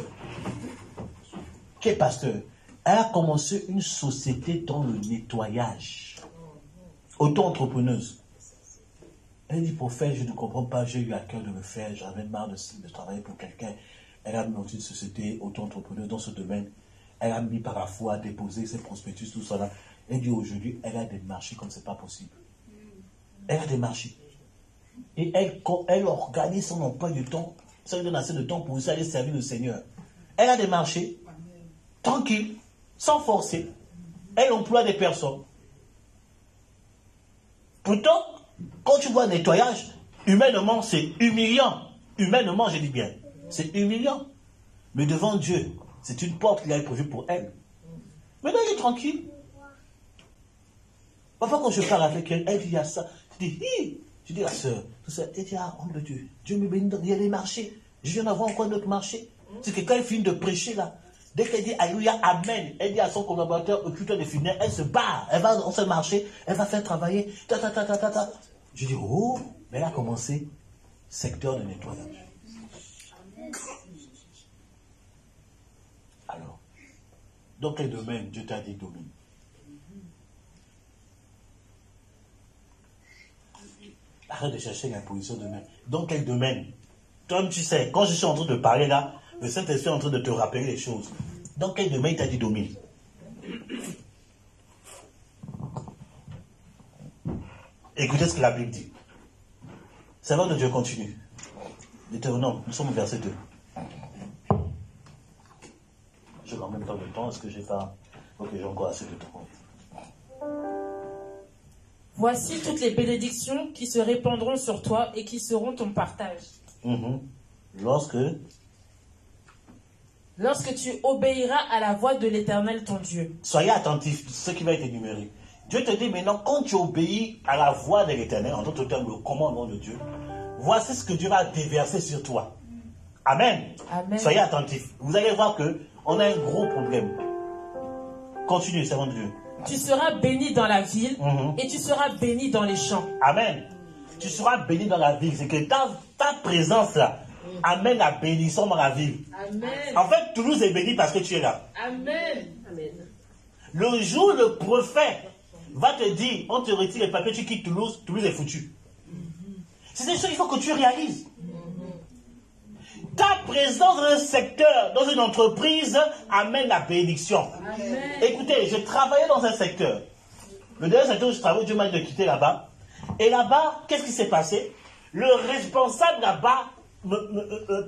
Elle a commencé une société dans le nettoyage. Auto-entrepreneuse. Elle dit, prophète, je ne comprends pas, j'ai eu à cœur de le faire, j'avais marre de travailler pour quelqu'un. Elle a monté une société auto-entrepreneuse dans ce domaine. Elle a mis par la foi, déposé ses prospectus, tout ça là. Elle dit aujourd'hui, elle a des marchés comme ce n'est pas possible. Elle a des marchés. Et elle organise son emploi du temps. Ça lui donne assez de temps pour aller servir le Seigneur. Elle a des marchés, tranquille, sans forcer. Elle emploie des personnes. Pourtant, quand tu vois un nettoyage, humainement, c'est humiliant. Humainement, je dis bien. C'est humiliant. Mais devant Dieu, c'est une porte qu'il a prévue pour elle. Maintenant, elle est tranquille. Parfois, quand je parle avec elle, elle dit, il y a ça. Je dis, hi. Je dis, la sœur, tout ça. Elle dit, ah, homme de Dieu, Dieu me bénit, il y a des marchés. Je viens d'avoir encore un autre marché. C'est que quand elle finit de prêcher, là, dès qu'elle dit Alléluia, Amen, elle dit à son collaborateur, occupe-toi des funérailles, elle se barre, elle va dans ce marché, elle va faire travailler, Je dis, oh, mais elle a commencé secteur de nettoyage. Alors, dans quel domaine Dieu t'a dit domine? Arrête de chercher l'imposition de main. Dans quel domaine? Toi, tu sais, quand je suis en train de parler là, le Saint-Esprit est en train de te rappeler les choses. Dans quel domaine il t'a dit domine? Écoutez ce que la Bible dit. Servant de Dieu continue. Deutéronome, nous sommes au verset 2. Je n'ai en même temps de temps, est-ce que j'ai pas... Ok, j'ai encore assez de temps. Voici toutes les bénédictions qui se répandront sur toi et qui seront ton partage. Lorsque tu obéiras à la voix de l'Éternel ton Dieu. Soyez attentifs, ce qui va être énuméré. Dieu te dit maintenant, quand tu obéis à la voix de l'Éternel, en d'autres termes, le commandement de Dieu, voici ce que Dieu va déverser sur toi. Amen. Amen. Soyez attentifs. Vous allez voir qu'on a un gros problème. Continue, servant de Dieu. Tu seras béni dans la ville et tu seras béni dans les champs. Amen. Tu seras béni dans la ville. C'est que ta présence là amène la bénédiction dans la ville. Amen. En fait, Toulouse est béni parce que tu es là. Amen. Amen. Le jour où le prophète va te dire, on te retire les papiers, tu quittes Toulouse, Toulouse est foutu. C'est des choses qu'il faut que tu réalises. Ta présence dans un secteur, dans une entreprise, amène la bénédiction. Amen. Écoutez, je travaillais dans un secteur. Le dernier secteur où je travaillais, Dieu m'a dit de quitter là-bas. Et là-bas, qu'est-ce qui s'est passé? Le responsable là-bas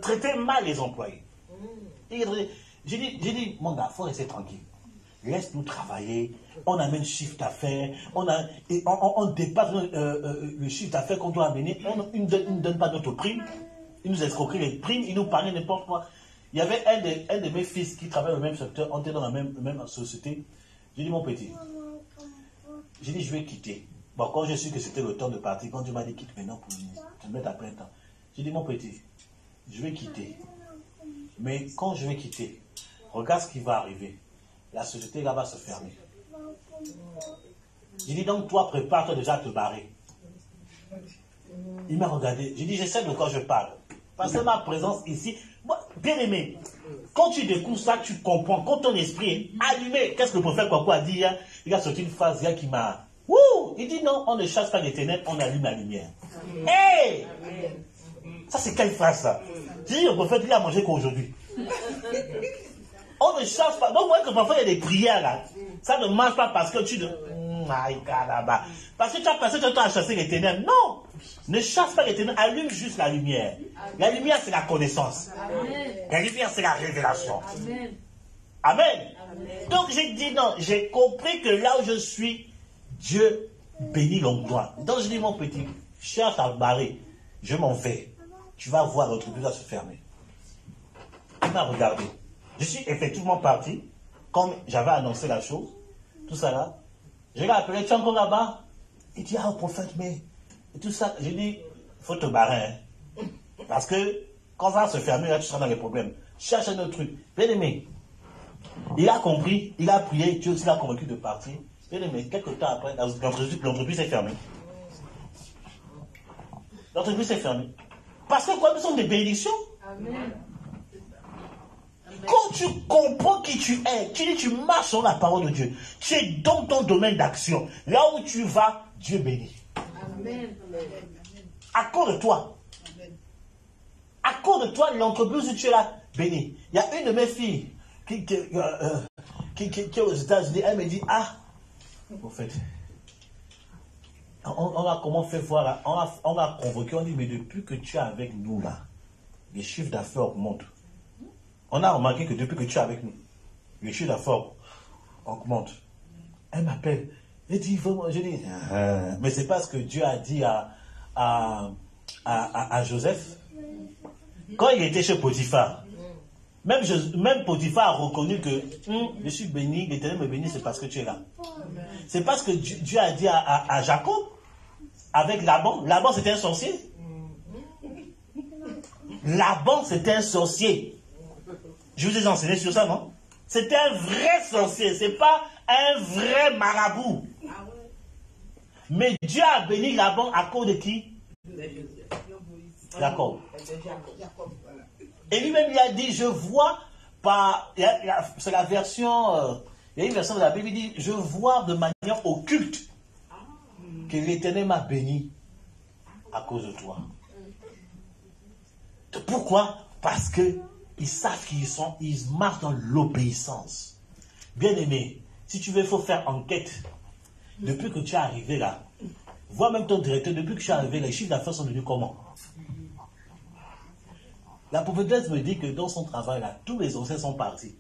traitait mal les employés. J'ai dit, mon gars, il faut rester tranquille. Laisse-nous travailler. On amène chiffre d'affaires. On dépasse le chiffre d'affaires qu'on doit amener. Il ne donne pas notre prime. Il nous escroquerait les primes. Il nous parlait n'importe quoi. Il y avait un de mes fils qui travaillait dans le même secteur. On était dans la même société. J'ai dit, mon petit, j'ai dit, je vais quitter. Bon, quand je suis que c'était le temps de partir, quand Dieu m'a dit, quitte maintenant pour te mettre à plein temps. J'ai dit, mon petit, je vais quitter. Mais quand je vais quitter, regarde ce qui va arriver. La société là va se fermer. J'ai dit, donc toi, prépare-toi déjà à te barrer. Il m'a regardé. J'ai dit, je sais de quoi je parle. Parce que ma présence ici, bien aimé, quand tu découvres ça, tu comprends. Quand ton esprit est allumé, qu'est-ce que le prophète Kwaku a dit hier? Il a sorti une phrase hier qui m'a... Wouh! Il dit non, on ne chasse pas les ténèbres, on allume la lumière. Hé! Hey! Ça, c'est quelle phrase, ça? J'ai dit, le prophète, il a mangé qu'aujourd'hui. On ne chasse pas. Donc, moi, que parfois, il y a des prières, là. Ça ne marche pas parce que tu ne... Parce que tu as passé ton temps à chasser les ténèbres. Non! Ne chasse pas les ténèbres, allume juste la lumière. La lumière, c'est la connaissance. La lumière, c'est la révélation. Amen. Donc, j'ai dit non, j'ai compris que là où je suis, Dieu bénit l'endroit. Donc, je dis, mon petit, cherche à barrer. Je m'en vais. Tu vas voir notre but va se fermer. Il m'a regardé. Je suis effectivement parti, comme j'avais annoncé la chose, tout ça là. Je l'ai appelé, tu es encore là-bas? Il dit, ah, prophète, mais... Et tout ça, j'ai dit, il faut te barrer. Hein. Parce que, quand ça va se fermer, là, tu seras dans les problèmes. Cherche un autre truc. Bien aimé. Il a compris, il a prié, Dieu aussi l'a convaincu de partir. Bien aimé, quelques temps après, l'entreprise est fermée. L'entreprise est fermée. Parce que quoi, nous sommes des bénédictions. Amen. Quand tu comprends qui tu es, tu marches sur la parole de Dieu. Tu es dans ton domaine d'action. Là où tu vas, Dieu bénit. Amen. À cause de toi. À cause de toi, l'entreprise où tu es là, béni. Il y a une de mes filles qui est aux États-Unis. Elle me dit, ah, au fait, on a comment fait voir là, on a convoqué, on dit, mais depuis que tu es avec nous là, les chiffres d'affaires augmentent. On a remarqué que depuis que tu es avec nous, les chiffres d'affaires augmentent. Elle m'appelle. Elle dit, vraiment, je dis, mais c'est pas ce que Dieu a dit à Joseph. Quand il était chez Potiphar, même Potiphar a reconnu que je suis béni, l'Éternel me bénit, c'est parce que tu es là. C'est parce que Dieu a dit à Jacob, avec Laban. Laban c'était un sorcier. Laban c'était un sorcier. Je vous ai enseigné sur ça, non? C'était un vrai sorcier, c'est pas un vrai marabout. Mais Dieu a béni Laban à cause de qui? Jacob. Et lui-même il a dit, je vois par... C'est la version... il y a une version de la Bible, il dit, je vois de manière occulte que l'Éternel m'a béni. à cause de toi. Pourquoi? Parce qu'ils savent qui ils sont, ils marchent dans l'obéissance. Bien-aimé, si tu veux, il faut faire enquête. Depuis que tu es arrivé là, vois même ton directeur, depuis que tu es arrivé, les chiffres d'affaires sont devenus comment? La prophétesse me dit que dans son travail là, tous les anciens sont partis.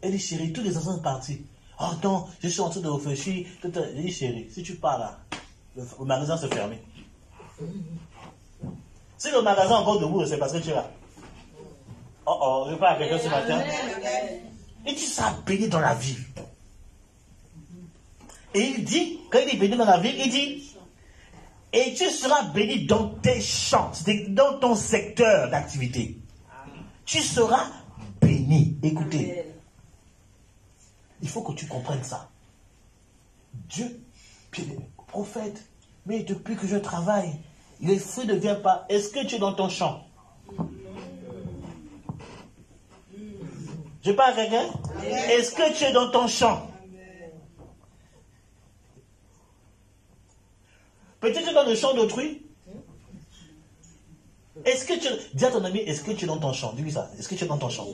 Elle dit, chérie, tous les anciens sont partis. Oh non, je suis en train de réfléchir. Elle dit, chérie, si tu pars là, le magasin se ferme. Si le magasin est encore debout, c'est parce que tu es là. Oh oh, je parle à quelqu'un ce matin. Et tu seras béni dans la vie. Et il dit, quand il est béni dans la vie, il dit, et tu seras béni dans tes champs, dans ton secteur d'activité. Tu seras béni. Écoutez, il faut que tu comprennes ça. Dieu, prophète, mais depuis que je travaille, les fruits ne viennent pas. Est-ce que tu es dans ton champ? Je parle à quelqu'un? Est-ce que tu es dans ton champ? Peut-être dans le champ d'autrui. Est-ce que tu... Dis à ton ami, est-ce que tu es dans ton champ? Dis-lui ça. Est-ce que tu es dans ton champ?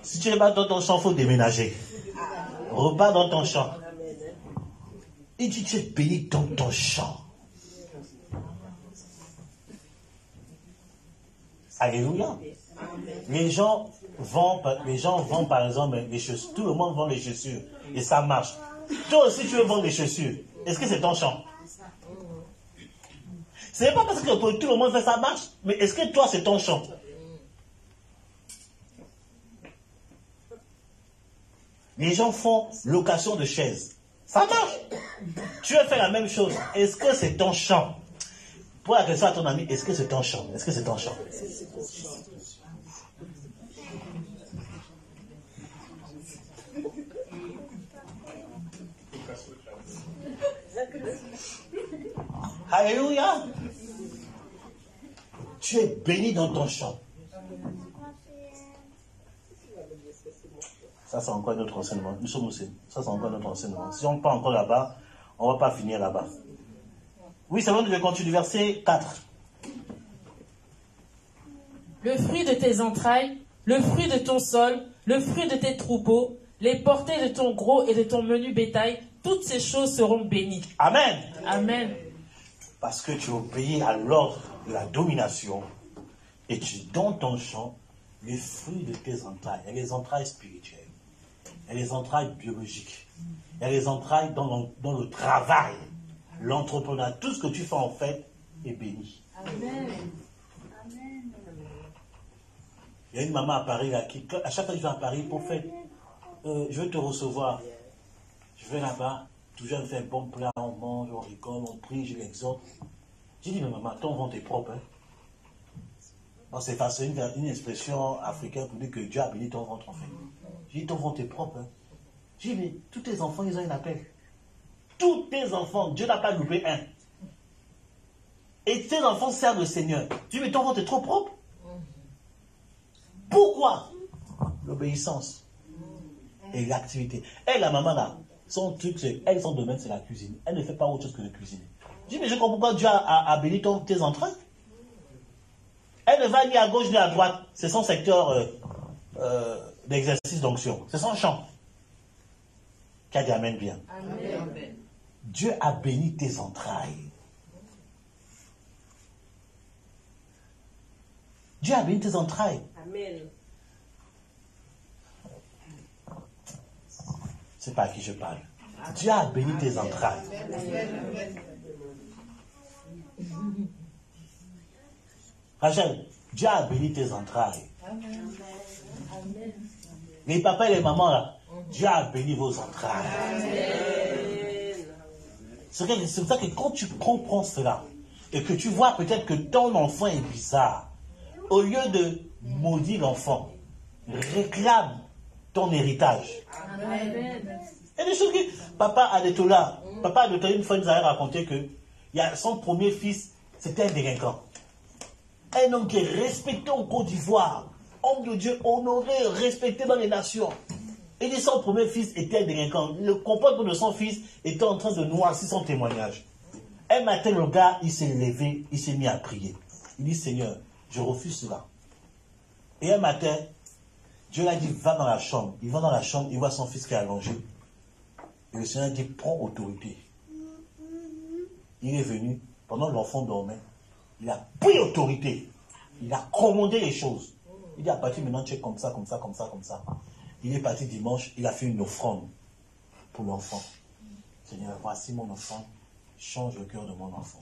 Si tu n'es pas dans ton champ, il faut déménager. Repars dans ton champ. Il dit, tu es béni dans ton champ. Alléluia. Les gens vendent par exemple les chaussures. Tout le monde vend les chaussures. Et ça marche. Toi aussi tu veux vendre les chaussures. Est-ce que c'est ton champ? Ce n'est pas parce que tout le monde fait ça marche. Mais est-ce que toi c'est ton champ? Les gens font location de chaises. Ça marche. Tu veux faire la même chose. Est-ce que c'est ton champ? Pose la question à ton ami. Est-ce que c'est ton champ? Est-ce que c'est ton champ? Alléluia. Tu es béni dans ton champ. Ça, c'est encore notre enseignement. Nous sommes aussi. Ça, c'est encore notre enseignement. Si on part encore là-bas, on ne va pas finir là-bas. Oui, c'est bon, je continue. Verset 4. Le fruit de tes entrailles, le fruit de ton sol, le fruit de tes troupeaux, les portées de ton gros et de ton menu bétail, toutes ces choses seront bénies. Amen. Amen. Parce que tu obéis à l'ordre de la domination et tu donnes ton champ les fruits de tes entrailles. Il y a les entrailles spirituelles, il y a les entrailles biologiques, il y a les entrailles dans le travail, l'entrepreneuriat. Tout ce que tu fais en fait est béni. Amen. Il y a une maman à Paris là, qui, à chaque fois que je vais à Paris, pour faire, je vais te recevoir. Je vais là-bas, toujours elle fait un bon plat, on mange, on rigole, on prie, je l'exhorte. J'ai dit, mais maman, ton ventre est propre. Hein? Bon, c'est une expression africaine pour dire que Dieu a béni ton ventre en fait. J'ai dit, ton ventre est propre. Hein? J'ai dit, mais tous tes enfants, ils ont un appel. Tous tes enfants, Dieu n'a pas loupé un. Et tes enfants servent le Seigneur. J'ai dit, mais ton ventre est trop propre. Pourquoi? L'obéissance et l'activité. Elle, la maman là, son truc, son domaine, c'est la cuisine. Elle ne fait pas autre chose que de cuisiner. Je dis, mais je comprends pas, Dieu a béni tes entrailles. Elle ne va ni à gauche ni à droite. C'est son secteur d'exercice d'onction. C'est son champ. Qui a dit amen bien. Amen. Dieu a béni tes entrailles. Dieu a béni tes entrailles. Amen. C'est pas à qui je parle. Dieu a béni tes entrailles. Rachel, Dieu a béni tes entrailles. Les papas et les mamans là, Dieu a béni vos entrailles. C'est pour ça que quand tu comprends cela et que tu vois peut-être que ton enfant est bizarre, au lieu de maudire l'enfant, réclame ton héritage. Amen. Il y a des choses que Papa Adetola, une fois nous avait raconté que son premier fils, c'était un délinquant. Un homme qui est respecté en Côte d'Ivoire, homme de Dieu, honoré, respecté dans les nations. Il dit son premier fils était délinquant. Le comportement de son fils était en train de noircir son témoignage. Un matin, le gars, il s'est levé, il s'est mis à prier. Il dit, Seigneur, je refuse cela. Et un matin, Dieu lui a dit, va dans la chambre. Il va dans la chambre, il voit son fils qui est allongé. Et le Seigneur dit, prends autorité. Il est venu, pendant que l'enfant dormait, il a pris autorité. Il a commandé les choses. Il dit, à partir de maintenant, tu es comme ça, comme ça, comme ça, comme ça. Il est parti dimanche, il a fait une offrande pour l'enfant. Seigneur, voici mon enfant, change le cœur de mon enfant.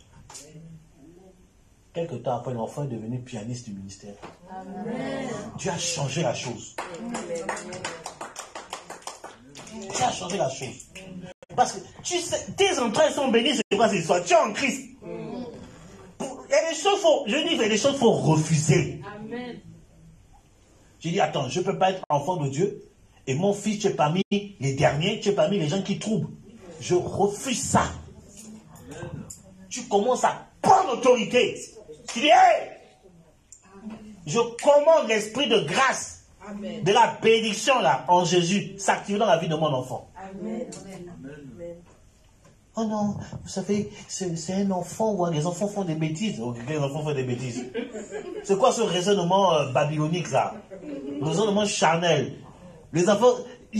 Quelque temps après, l'enfant est devenu pianiste du ministère. Amen. Dieu a changé la chose. Dieu a changé la chose. Parce que tu sais, tes entrailles sont bénies, c'est quoi cette histoire? Tu es en Christ. Il y a des choses, il y a des choses qu'il faut refuser. Amen. J'ai dit, attends, je ne peux pas être enfant de Dieu et mon fils, tu es parmi les derniers, tu es parmi les gens qui troublent. Je refuse ça. Tu commences à prendre autorité. Tu dis, hey, je commande l'esprit de grâce, de la bénédiction là, en Jésus, s'activer dans la vie de mon enfant. Amen. Oh non, vous savez, c'est un enfant, les enfants font des bêtises. Les enfants font des bêtises. C'est quoi ce raisonnement babylonique là? Le raisonnement charnel. Les enfants,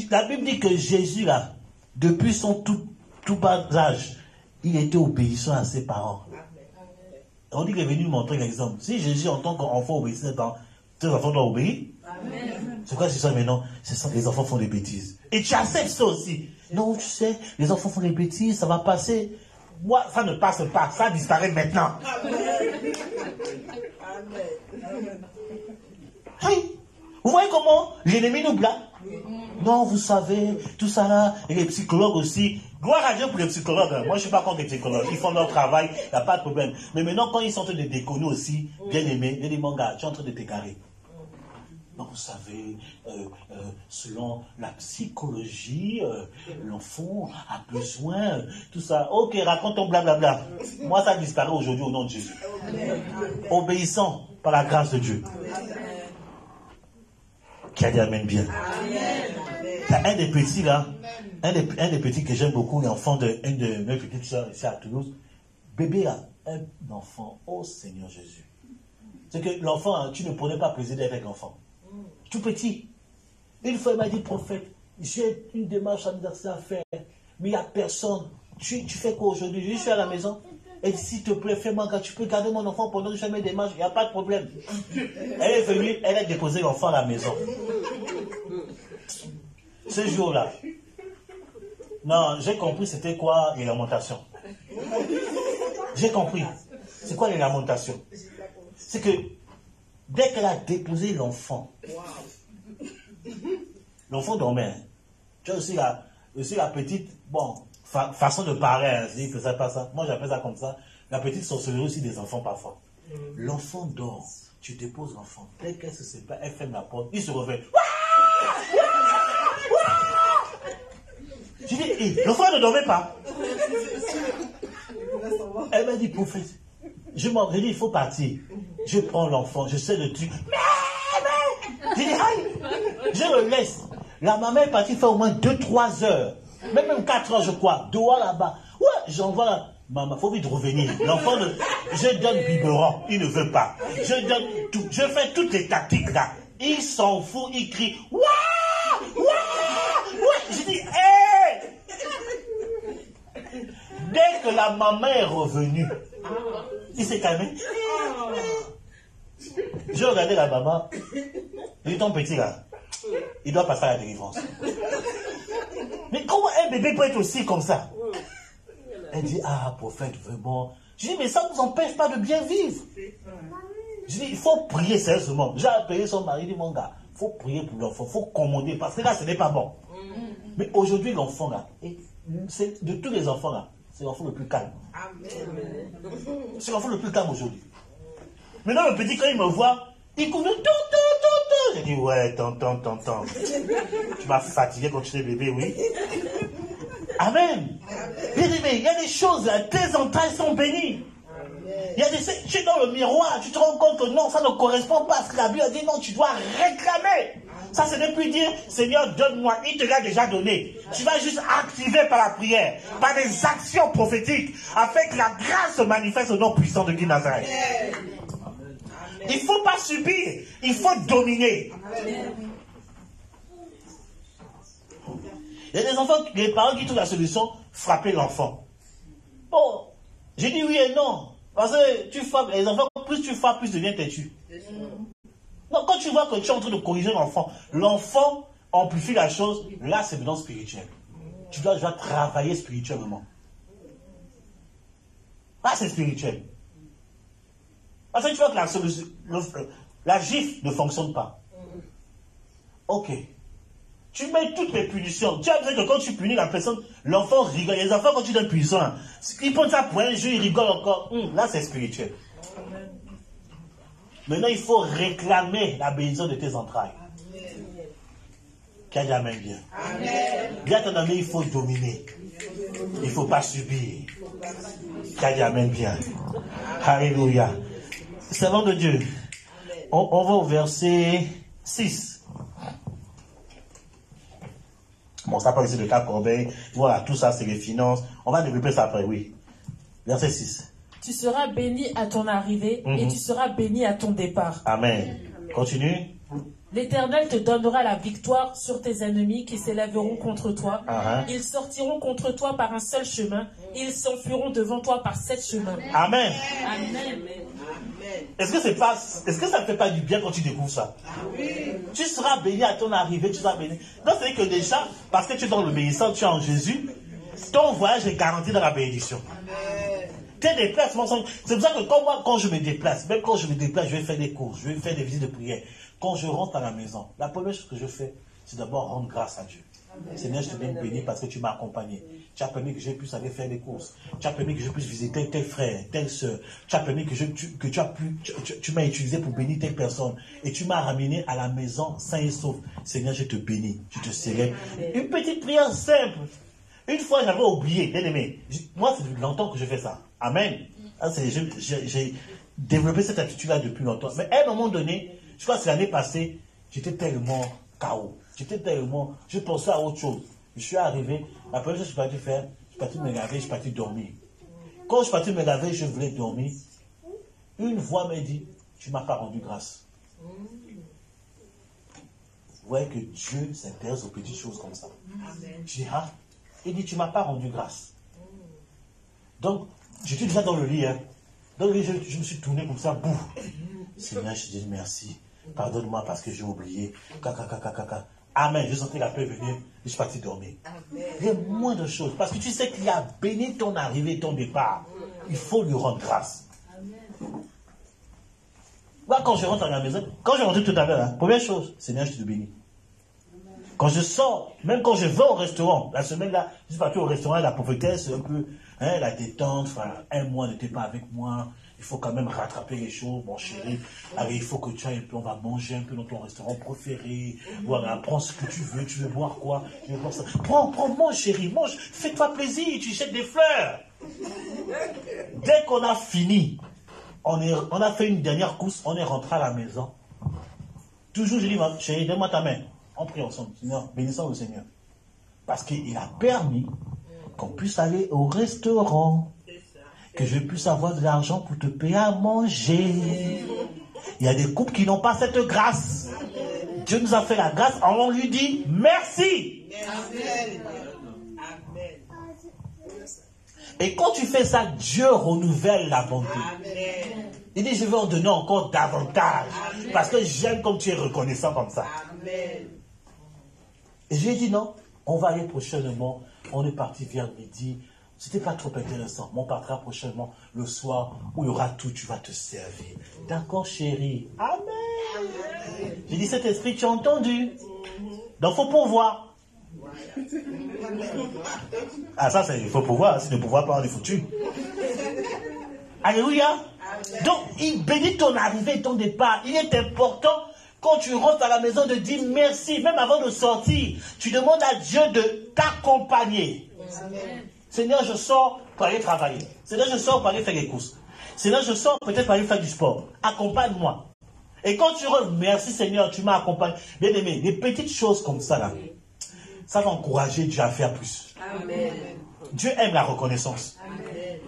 la Bible dit que Jésus là, depuis son tout bas âge, il était obéissant à ses parents. On dit qu'il est venu nous montrer l'exemple. Si Jésus en tant qu'enfant obéissait à ses parents, tes enfants doivent obéir. C'est quoi c'est ça maintenant? C'est ça, les enfants font des bêtises. Et tu acceptes ça aussi. Non, tu sais, les enfants font des bêtises, ça va passer. Moi, ça ne passe pas, ça disparaît maintenant. Oui. Vous voyez comment l'ennemi nous blague? Non, vous savez, tout ça là, et les psychologues aussi. Gloire à Dieu pour les psychologues. Moi, je ne suis pas contre les psychologues. Ils font leur travail, il n'y a pas de problème. Mais maintenant, quand ils sont en train de déconner aussi, bien aimés, ils disent, mon gars, tu es en train de t'égarer. Donc, vous savez, selon la psychologie, l'enfant a besoin, tout ça. Ok, raconte ton blablabla. Moi, ça disparaît aujourd'hui au nom de Jésus. Obéissant par la grâce de Dieu. Qui a dit Amen bien. Il y a un des petits là, un des petits que j'aime beaucoup, l'enfant d'une de mes petites soeurs ici à Toulouse. Bébé là, un enfant, oh Seigneur Jésus. C'est que l'enfant, hein, tu ne prenais pas plaisir d'être avec l'enfant. Tout petit. Une fois, il m'a dit, prophète, j'ai une démarche anniversaire à faire, mais il n'y a personne. Tu fais quoi aujourd'hui? Je suis à la maison. Et s'il te plaît, fais-moi, tu peux garder mon enfant pendant que je fais mes démarches, il n'y a pas de problème. Elle est venue, elle a déposé l'enfant à la maison. Ce jour-là, non, j'ai compris c'était quoi les lamentations. J'ai compris. C'est quoi les lamentations? C'est que dès qu'elle a déposé l'enfant, l'enfant dormait. Tu as aussi la petite, bon, façon de parler, hein, il faisait pas ça. Moi j'appelle ça comme ça. La petite sorcellerie aussi des enfants parfois. L'enfant dort, tu déposes l'enfant. Dès qu'elle se sépare, elle ferme la porte, il se réveille. Je dis, hey, l'enfant ne dormait pas. Elle m'a dit, prophète, je m'en dit, il faut partir. Je prends l'enfant, je sais le truc. Mais, je dis, aïe, je le laisse. La maman est partie faire au moins 2-3 heures. Même 4 heures, je crois. Dehors là-bas. Ouais, j'envoie la maman, il faut vite revenir. L'enfant, je donne biberon, il ne veut pas. Je donne tout. Je fais toutes les tactiques là. Il s'en fout, il crie. Ouah! Ouah! Ouais! Je dis, hé! Dès que la maman est revenue, il s'est calmé. J'ai regardé la maman. Il dit, ton petit là, il doit passer à la délivrance. Mais comment un bébé peut être aussi comme ça? Elle dit, ah, prophète, vraiment. Je dis, mais ça ne vous empêche pas de bien vivre. Je dis, il faut prier sérieusement. J'ai appelé son mari, il dit, mon gars, il faut prier pour l'enfant, il faut commander, parce que là, ce n'est pas bon. Mais aujourd'hui, l'enfant là, de tous les enfants là, c'est l'enfant le plus calme. C'est l'enfant le plus calme aujourd'hui. Maintenant, le petit, quand il me voit, il couvre tout. J'ai dit, ouais, tonton. Tu m'as fatigué quand tu étais bébé, oui. Amen. Il y a des choses, là, tes entrailles sont bénies. Il y a tu es dans le miroir, tu te rends compte que non, ça ne correspond pas à ce que la Bible a dit, non, tu dois réclamer. Ça, ce n'est plus dire, Seigneur, donne-moi. Il te l'a déjà donné. Tu vas juste activer par la prière, par des actions prophétiques, afin que la grâce se manifeste au nom puissant de Dieu Nazareth. Il ne faut pas subir, il faut dominer. Il y a des enfants, les parents qui trouvent la solution, frapper l'enfant. Oh, j'ai dit oui et non. Parce que tu frappes, les enfants, plus tu frappes, plus devient têtu. Donc quand tu vois que tu es en train de corriger l'enfant amplifie la chose, là c'est maintenant spirituel. Tu dois travailler spirituellement. Là c'est spirituel. Parce que tu vois que la gifle ne fonctionne pas. Ok. Tu mets toutes les punitions. Tu as besoin que quand tu punis la personne, l'enfant rigole. Les enfants, quand tu donnes punition, ils prennent ça pour un jeu, ils rigolent encore. Là, c'est spirituel. Maintenant, il faut réclamer la bénédiction de tes entrailles. Qu'il y a amen bien. Bien ton ami, il faut dominer. Il ne faut pas subir. Qu'il y a amen bien. Alléluia. Servant de Dieu. On va au verset 6. Bon, ça parle ici de cas Corbeil. Voilà, tout ça, c'est les finances. On va développer ça après, oui. Verset 6. Tu seras béni à ton arrivée et tu seras béni à ton départ. Amen. Continue. L'Éternel te donnera la victoire sur tes ennemis qui s'élèveront contre toi. Ils sortiront contre toi par un seul chemin. Ils s'enfuiront devant toi par 7 chemins. Amen. Amen. Est-ce que ça ne fait pas du bien quand tu découvres ça? Tu seras béni à ton arrivée, tu seras béni. Non, c'est que déjà, parce que tu es dans l'obéissance, tu es en Jésus, ton voyage est garanti dans la bénédiction. Tes déplacements sont... C'est pour ça que quand je me déplace, même quand je me déplace, je vais faire des courses, je vais faire des visites de prière. Quand je rentre à la maison, la première chose que je fais, c'est d'abord rendre grâce à Dieu. Seigneur, je te donne béni parce que tu m'as accompagné. Tu as permis que je puisse aller faire des courses. Tu as permis que je puisse visiter tel frère, telle soeur. Tu as permis que tu m'as utilisé pour bénir telle personne. Et tu m'as ramené à la maison sain et sauf. Seigneur, je te bénis. Je te célèbre. Une petite prière simple. Une fois, j'avais oublié, bien aimé. Moi, c'est depuis longtemps que je fais ça. Amen. J'ai développé cette attitude-là depuis longtemps. Mais à un moment donné, je crois que c'est l'année passée, j'étais tellement KO. Je pensais à autre chose. Je suis arrivé, la première chose que je suis parti faire, je suis parti me laver, je suis parti dormir. Quand je suis parti me laver, je voulais dormir. Une voix m'a dit, tu ne m'as pas rendu grâce. Vous voyez que Dieu s'intéresse aux petites choses comme ça. Je dis, ah, il dit, tu ne m'as pas rendu grâce. Donc, j'étais déjà dans le lit. Dans le lit, je me suis tourné comme ça, bouf. Seigneur, je dis merci. Pardonne-moi parce que j'ai oublié. Amen. Je sentais la paix venir. Je suis parti dormir. Il y a moins de choses. Parce que tu sais qu'il a béni ton arrivée, ton départ. Il faut lui rendre grâce. Moi, quand je rentre à la maison, quand je rentre tout à l'heure, première chose, Seigneur, je te bénis. Quand je sors, même quand je vais au restaurant, la semaine-là, je suis parti au restaurant, la prophétesse, un peu, la détente, un mois n'était pas avec moi. Il faut quand même rattraper les choses, mon chéri. Allez, il faut que tu ailles un peu, on va manger un peu dans ton restaurant préféré. Voilà, prends ce que tu veux boire quoi? Je veux boire ça. Prends, mange chéri, mange, fais-toi plaisir, tu jettes des fleurs. Dès qu'on a fini, on a fait une dernière course, on est rentré à la maison. Toujours je dis, chéri, donne-moi ta main. On prie ensemble, Seigneur, bénissons le Seigneur. Parce qu'il a permis qu'on puisse aller au restaurant. Que je puisse avoir de l'argent pour te payer à manger. Il y a des couples qui n'ont pas cette grâce. Dieu nous a fait la grâce, on lui dit merci. Amen. Et quand tu fais ça, Dieu renouvelle la bonté. Amen. Il dit, je vais en donner encore davantage. Amen. Parce que j'aime comme tu es reconnaissant comme ça. Amen. Et je lui ai dit, non, on va aller prochainement. On est parti vers midi. C'était pas trop intéressant. On partira prochainement le soir où il y aura tout, tu vas te servir. D'accord, chérie? Amen. J'ai dit, cet esprit, tu as entendu? Donc, il faut pouvoir. Ah, ça, c'est il faut pouvoir. Si ne pouvoir pas, on est foutu. Alléluia. Donc, il bénit ton arrivée et ton départ. Il est important, quand tu rentres à la maison, de dire merci. Même avant de sortir, tu demandes à Dieu de t'accompagner. Amen. Seigneur, je sors pour aller travailler. Seigneur, je sors pour aller faire les courses. Seigneur, je sors peut-être pour aller faire du sport. Accompagne-moi. Et quand tu dis merci Seigneur, tu m'as accompagné. Bien aimé, des petites choses comme ça là, ça va encourager Dieu à faire plus. Amen. Dieu aime la reconnaissance. Amen.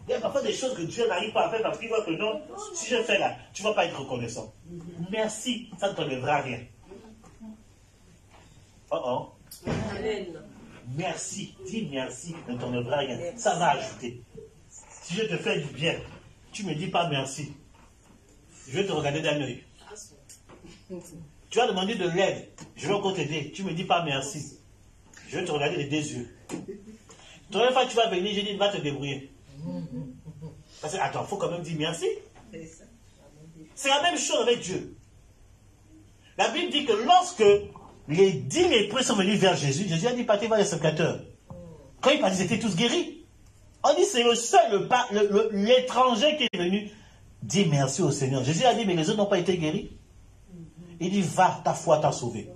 Il y a parfois des choses que Dieu n'arrive pas à faire parce qu'il voit que non, si je fais là, tu ne vas pas être reconnaissant. Merci, ça ne t'enlèvera rien. Oh. Amen. Merci, dis merci, ne t'enlèvera rien. Ça va ajouter. Si je te fais du bien, tu ne me dis pas merci. Je vais te regarder d'un œil. Tu vas demander de l'aide, je vais encore t'aider. Tu ne me dis pas merci. Je vais te regarder les deux yeux. Ton fois tu vas venir, je dis, va te débrouiller. Parce que, attends, il faut quand même dire merci. C'est la même chose avec Dieu. La Bible dit que lorsque les 10 lépreux sont venus vers Jésus, Jésus a dit, partez voir les spectateurs. Quand ils partent, ils étaient tous guéris. On dit, c'est le seul, l'étranger qui est venu dire merci au Seigneur. Jésus a dit, mais les autres n'ont pas été guéris. Il dit, va, ta foi t'a sauvé.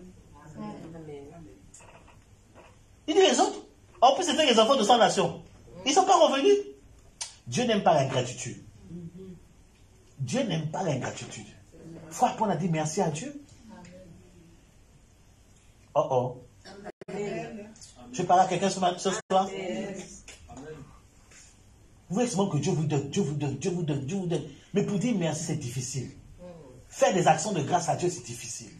Il dit, les autres, en plus c'était les enfants de sa nation. Ils ne sont pas revenus. Dieu n'aime pas l'ingratitude. Dieu n'aime pas l'ingratitude. Il faut apprendre à dire merci à Dieu. Oh. Je parle à quelqu'un ce soir. Vous voyez souvent que Dieu vous donne, Dieu vous donne, Dieu vous donne, Dieu vous donne. Mais pour dire merci, c'est difficile. Faire des actions de grâce à Dieu, c'est difficile.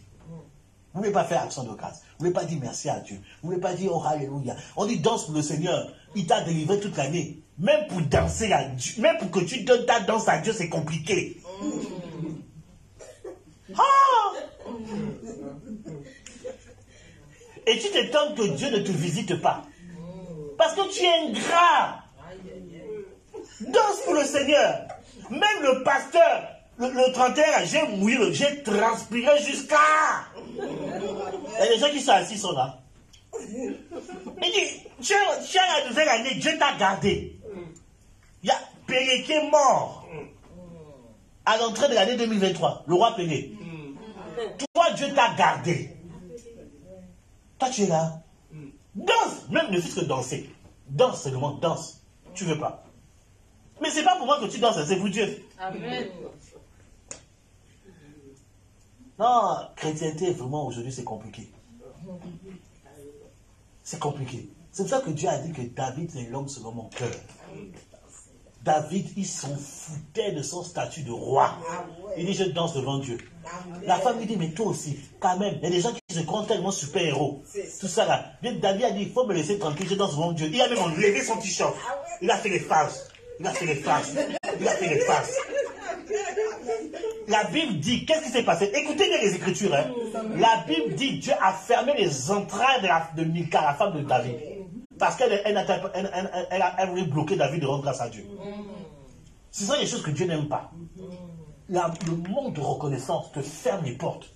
Vous ne pouvez pas faire action de grâce. Vous ne pouvez pas dire merci à Dieu. Vous ne pouvez pas dire oh alléluia. On dit danse pour le Seigneur. Il t'a délivré toute l'année. Même pour danser à Dieu, même pour que tu donnes ta danse à Dieu, c'est compliqué. Et tu t'étonnes que Dieu ne te visite pas. Parce que tu es ingrat. Danse pour le Seigneur. Même le pasteur, le 31, j'ai mouillé, j'ai transpiré jusqu'à... Et les gens qui sont assis sont là. Il dit, tu as la nouvelle année, Dieu t'a gardé. Il y a Pélé qui est mort à l'entrée de l'année 2023, le roi Pélé. Toi, Dieu t'a gardé. Toi, tu es là. Danse, même ne fût-ce que danser. Danse seulement, danse. Tu veux pas. Mais c'est pas pour moi que tu danses, c'est pour Dieu. Amen. Non, chrétienté, vraiment, aujourd'hui, c'est compliqué. C'est compliqué. C'est pour ça que Dieu a dit que David est l'homme selon mon cœur. David, il s'en foutait de son statut de roi. Il dit, je danse devant Dieu. La femme lui dit, mais toi aussi, quand même, il y a des gens qui se croient tellement super-héros. Tout ça là. David a dit, il faut me laisser tranquille, je danse devant Dieu. Il a même enlevé son t-shirt. Il a fait les phases. Il a fait les phases. Il a fait les phases. La Bible dit, qu'est-ce qui s'est passé? Écoutez bien les Écritures. Hein. La Bible dit, Dieu a fermé les entrailles de Mika, la femme de David. Parce qu'elle a voulu bloquer David de rendre grâce à Dieu. Ce sont des choses que Dieu n'aime pas. Le manque de reconnaissance te ferme les portes.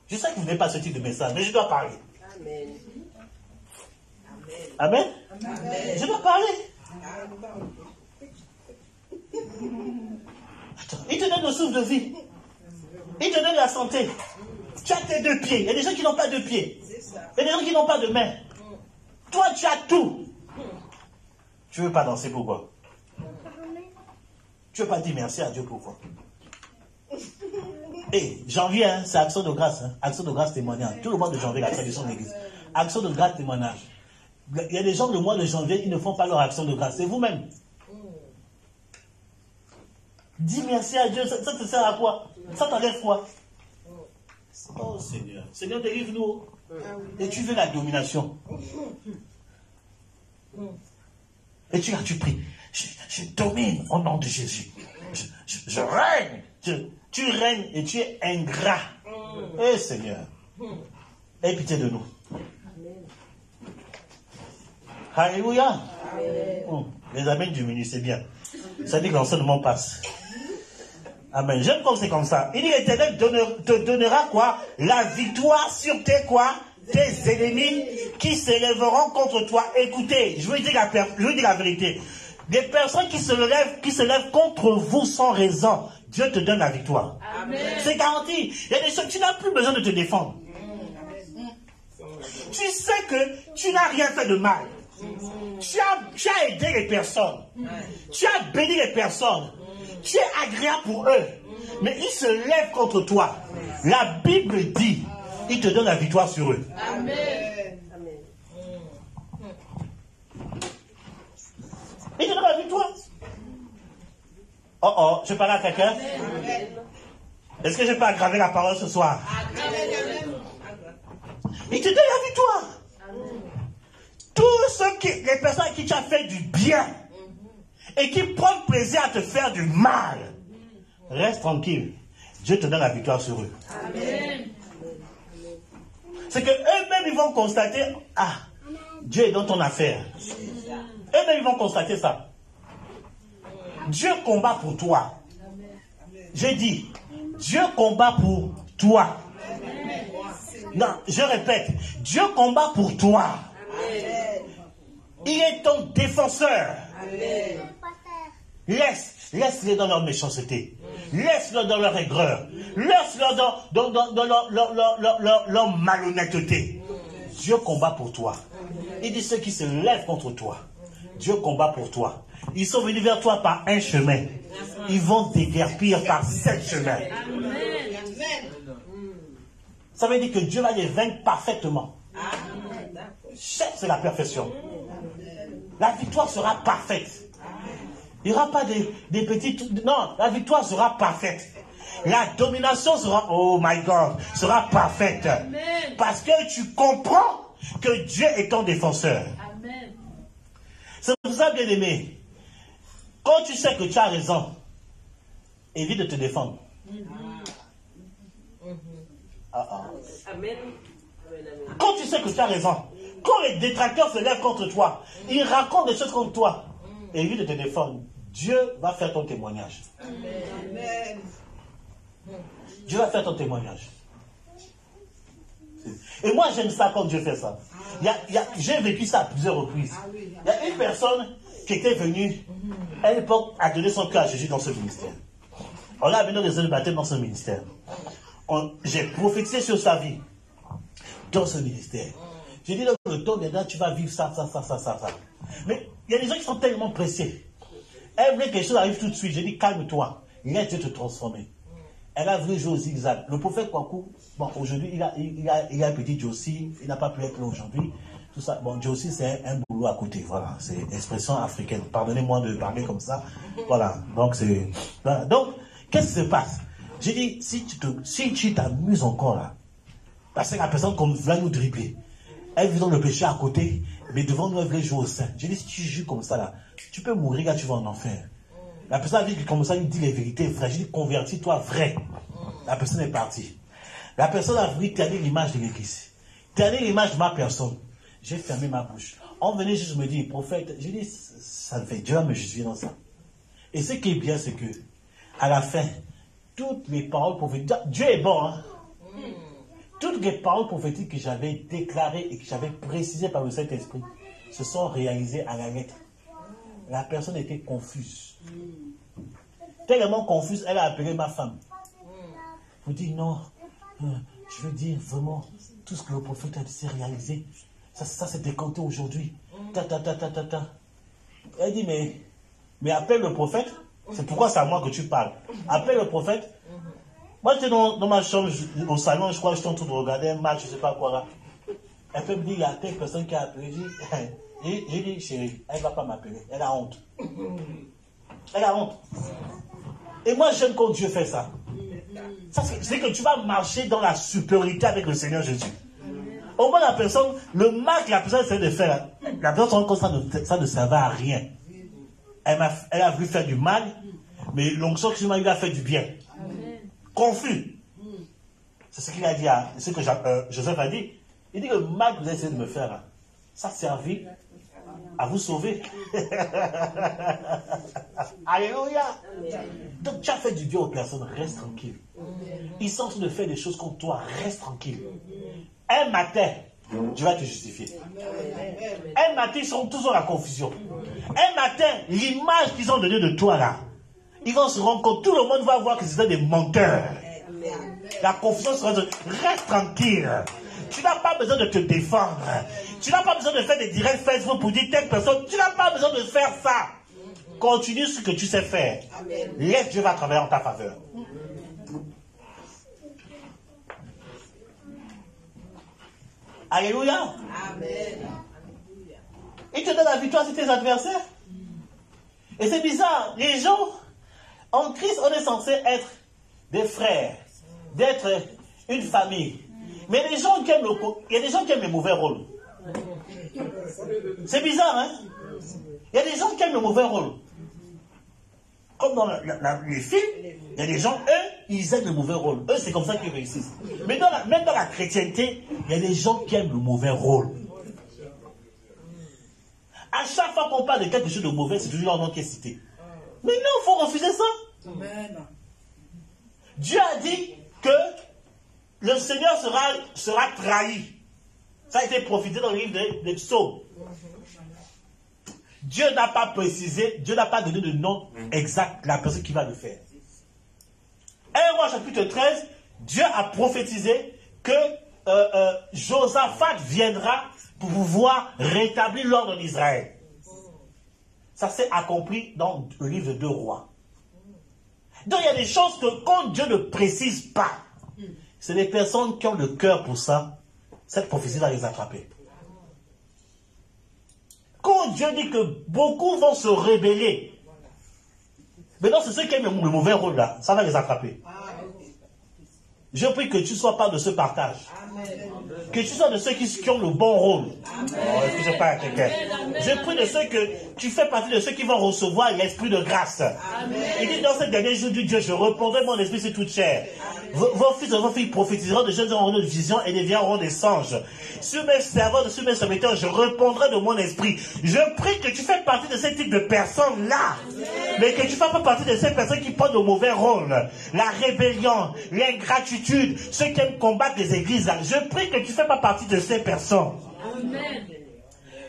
Je sais que vous n'avez pas ce type de message, mais je dois parler. Amen. Amen. Je dois parler. Attends, il te donne le souffle de vie. Il te donne la santé. Tu as tes deux pieds. Il y a des gens qui n'ont pas deux pieds. Il y a des gens qui n'ont pas de main. Toi, tu as tout. Tu ne veux pas danser, pourquoi? Tu ne veux pas dire merci à Dieu, pourquoi? Et janvier, hein, c'est action de grâce. Hein. Action de grâce témoignage. Tout le mois de janvier, la tradition de l'église. Action de grâce témoignage. Il y a des gens, le mois de janvier, ils ne font pas leur action de grâce. C'est vous-même. Dis merci à Dieu. Ça te sert à quoi? Ça t'enlève quoi? Oh Seigneur. Seigneur, délivre-nous. Et tu veux la domination. Et tu pries. Je domine au nom de Jésus. Je règne. Tu règnes et tu es ingrat. Eh Seigneur. Aie pitié de nous. Alléluia. Les amens diminuent, c'est bien. Ça dit que l'enseignement passe. Amen. J'aime comme c'est comme ça. Il dit l'Éternel te donnera quoi? La victoire sur tes quoi? Tes ennemis qui s'élèveront contre toi. Écoutez, je veux dire la vérité. Des personnes qui se lèvent contre vous sans raison, Dieu te donne la victoire. C'est garanti. Il y a des choses, tu n'as plus besoin de te défendre. Tu sais que tu n'as rien fait de mal. Tu as aidé les personnes. Tu as béni les personnes. Tu es agréable pour eux. Mais ils se lèvent contre toi. La Bible dit, il te donne la victoire sur eux. Amen. Il te donne la victoire. Oh oh, je parle à quelqu'un. Est-ce que je peux aggraver la parole ce soir? Il te donne la victoire. Tous les personnes à qui tu as fait du bien et qui prennent plaisir à te faire du mal, reste tranquille. Dieu te donne la victoire sur eux. Amen. C'est qu'eux-mêmes, ils vont constater, ah, Dieu est dans ton affaire. Eux-mêmes, ils vont constater ça. Dieu combat pour toi. J'ai dit, Dieu combat pour toi. Non, je répète, Dieu combat pour toi. Il est ton défenseur. Laisse-les dans leur méchanceté. Laisse-les dans leur aigreur. Laisse-les dans leur malhonnêteté. Dieu combat pour toi. Il dit ceux qui se lèvent contre toi. Dieu combat pour toi. Ils sont venus vers toi par un chemin. Ils vont déguerpir par 7 chemins. Ça veut dire que Dieu va les vaincre parfaitement. C'est la perfection. La victoire sera parfaite. Il n'y aura pas des petites... Non, la victoire sera parfaite. La domination sera... Oh my God, sera parfaite. Parce que tu comprends que Dieu est ton défenseur. Amen. C'est pour ça, bien aimé, quand tu sais que tu as raison, évite de te défendre. Amen. Quand tu sais que tu as raison, quand les détracteurs se lèvent contre toi, ils racontent des choses contre toi, évite de te défendre. Dieu va faire ton témoignage. Amen. Dieu va faire ton témoignage. Et moi, j'aime ça quand Dieu fait ça. J'ai vécu ça à plusieurs reprises. Il y a une personne qui était venue, à l'époque, à donner son cœur à Jésus dans ce ministère. On l'a amené des baptême dans ce ministère. J'ai prophétisé sur sa vie dans ce ministère. J'ai dit, dans le temps, tu vas vivre ça. Mais il y a des gens qui sont tellement pressés. Elle voulait que quelque chose arrive tout de suite. J'ai dit, calme-toi. Laisse Dieu te transformer. Elle a voulu jouer au zigzag. Le prophète Kwaku, bon, aujourd'hui, il a un petit Josie. Il n'a pas pu être là aujourd'hui. Tout ça. Bon, Josie, c'est un boulot à côté. Voilà. C'est expression africaine. Pardonnez-moi de parler comme ça. Voilà. Donc, c'est. Voilà. Donc, qu'est-ce qui se passe? J'ai dit, si tu t'amuses encore là, parce que la personne comme va nous dribbler, elle vit dans le péché à côté, mais devant nous, elle veut jouer au sein. J'ai dit, si tu joues comme ça là, tu peux mourir quand tu vas en enfer. La personne a dit que comme ça, il dit les vérités vraies. J'ai dit, convertis-toi vrai. La personne est partie. La personne a voulu terner l'image de l'église. Terner l'image de ma personne. J'ai fermé ma bouche. On venait juste me dire, prophète, j'ai dit, ça me fait Dieu à me justifier dans ça. Et ce qui est bien, c'est que, à la fin, toutes les paroles prophétiques, Dieu est bon, hein? Toutes les paroles prophétiques que j'avais déclarées et que j'avais précisées par le Saint-Esprit se sont réalisées à la lettre. La personne était confuse. Tellement confuse, elle a appelé ma femme. Vous dites non, je veux dire vraiment, tout ce que le prophète a dit, c'est réalisé. Ça s'est décanté aujourd'hui. Elle dit, mais appelle le prophète. C'est pourquoi c'est à moi que tu parles. Appelle le prophète. Moi, j'étais dans ma chambre, au salon, je crois que j'étais en train de regarder un match, je ne sais pas quoi là. Elle peut me dire, il y a telle personne qui a appelé. J'ai dit, chérie, elle ne va pas m'appeler. Elle a honte. Elle a honte. Et moi, j'aime quand Dieu fait ça. C'est que tu vas marcher dans la supériorité avec le Seigneur Jésus. Au moins, la personne, le mal que la personne essaie de faire, la personne se rend compte que ça ne servait à rien. Elle a voulu faire du mal, mais l'onction que lui a fait du bien. Confus. C'est ce qu'il a dit, ce que Joseph a dit. Il dit que le mal que vous avez essayé de me faire, là, ça servit à vous sauver. Alléluia. Donc tu as fait du bien aux personnes, reste tranquille. Ils sont en train de faire des choses contre toi, reste tranquille. Un matin, Dieu va te justifier. Un matin, ils seront tous dans la confusion. Un matin, l'image qu'ils ont donnée de toi là, ils vont se rendre compte, tout le monde va voir que c'était des menteurs. La confusion sera de reste tranquille. Tu n'as pas besoin de te défendre. Tu n'as pas besoin de faire des directs Facebook pour dire telle personne. Tu n'as pas besoin de faire ça. Continue ce que tu sais faire. Laisse Dieu va travailler en ta faveur. Alléluia. Amen. Il te donne la victoire sur tes adversaires. Et c'est bizarre. Les gens, en Christ, on est censé être des frères, d'être une famille. Mais les gens qui aiment il y a des gens qui aiment le mauvais rôle. C'est bizarre, hein? Il y a des gens qui aiment le mauvais rôle. Comme dans les films, il y a des gens, eux, ils aiment le mauvais rôle. Eux, c'est comme ça qu'ils réussissent. Mais même dans la chrétienté, il y a des gens qui aiment le mauvais rôle. À chaque fois qu'on parle de quelque chose de mauvais, c'est toujours leur nom qui est cité. Mais non, il faut refuser ça. Amen. Dieu a dit que le Seigneur sera trahi. Ça a été prophétisé dans le livre des Psaumes. Dieu n'a pas précisé, Dieu n'a pas donné de nom exact de la personne qui va le faire. 1 Roi chapitre 13, Dieu a prophétisé que Josaphat viendra pour pouvoir rétablir l'ordre en Israël. Ça s'est accompli dans le livre de 2 Rois. Donc il y a des choses que quand Dieu ne précise pas, c'est les personnes qui ont le cœur pour ça, cette prophétie va les attraper. Quand Dieu dit que beaucoup vont se rébeller, maintenant c'est ceux qui aiment le mauvais rôle là, ça va les attraper. Je prie que tu ne sois pas de ce partage. Que tu sois de ceux qui ont le bon rôle. Oh, est-ce que je parle à quelqu'un? Je prie de ceux que tu fais partie de ceux qui vont recevoir l'esprit de grâce. Il dit dans ce dernier jour du Dieu, je répandrai mon esprit sur toute chair. Vos fils et vos filles prophétiseront, de jeunes auront de visions et des viens auront des songes. Sur mes servants, sur mes serviteurs, je répandrai de mon esprit. Je prie que tu fais partie de ce type de personnes-là. Mais que tu ne fasses pas partie de ces personnes qui prennent le mauvais rôle. La rébellion, l'ingratitude, ceux qui aiment combattre les églises. Je prie que tu ne fais pas partie de ces personnes. Amen.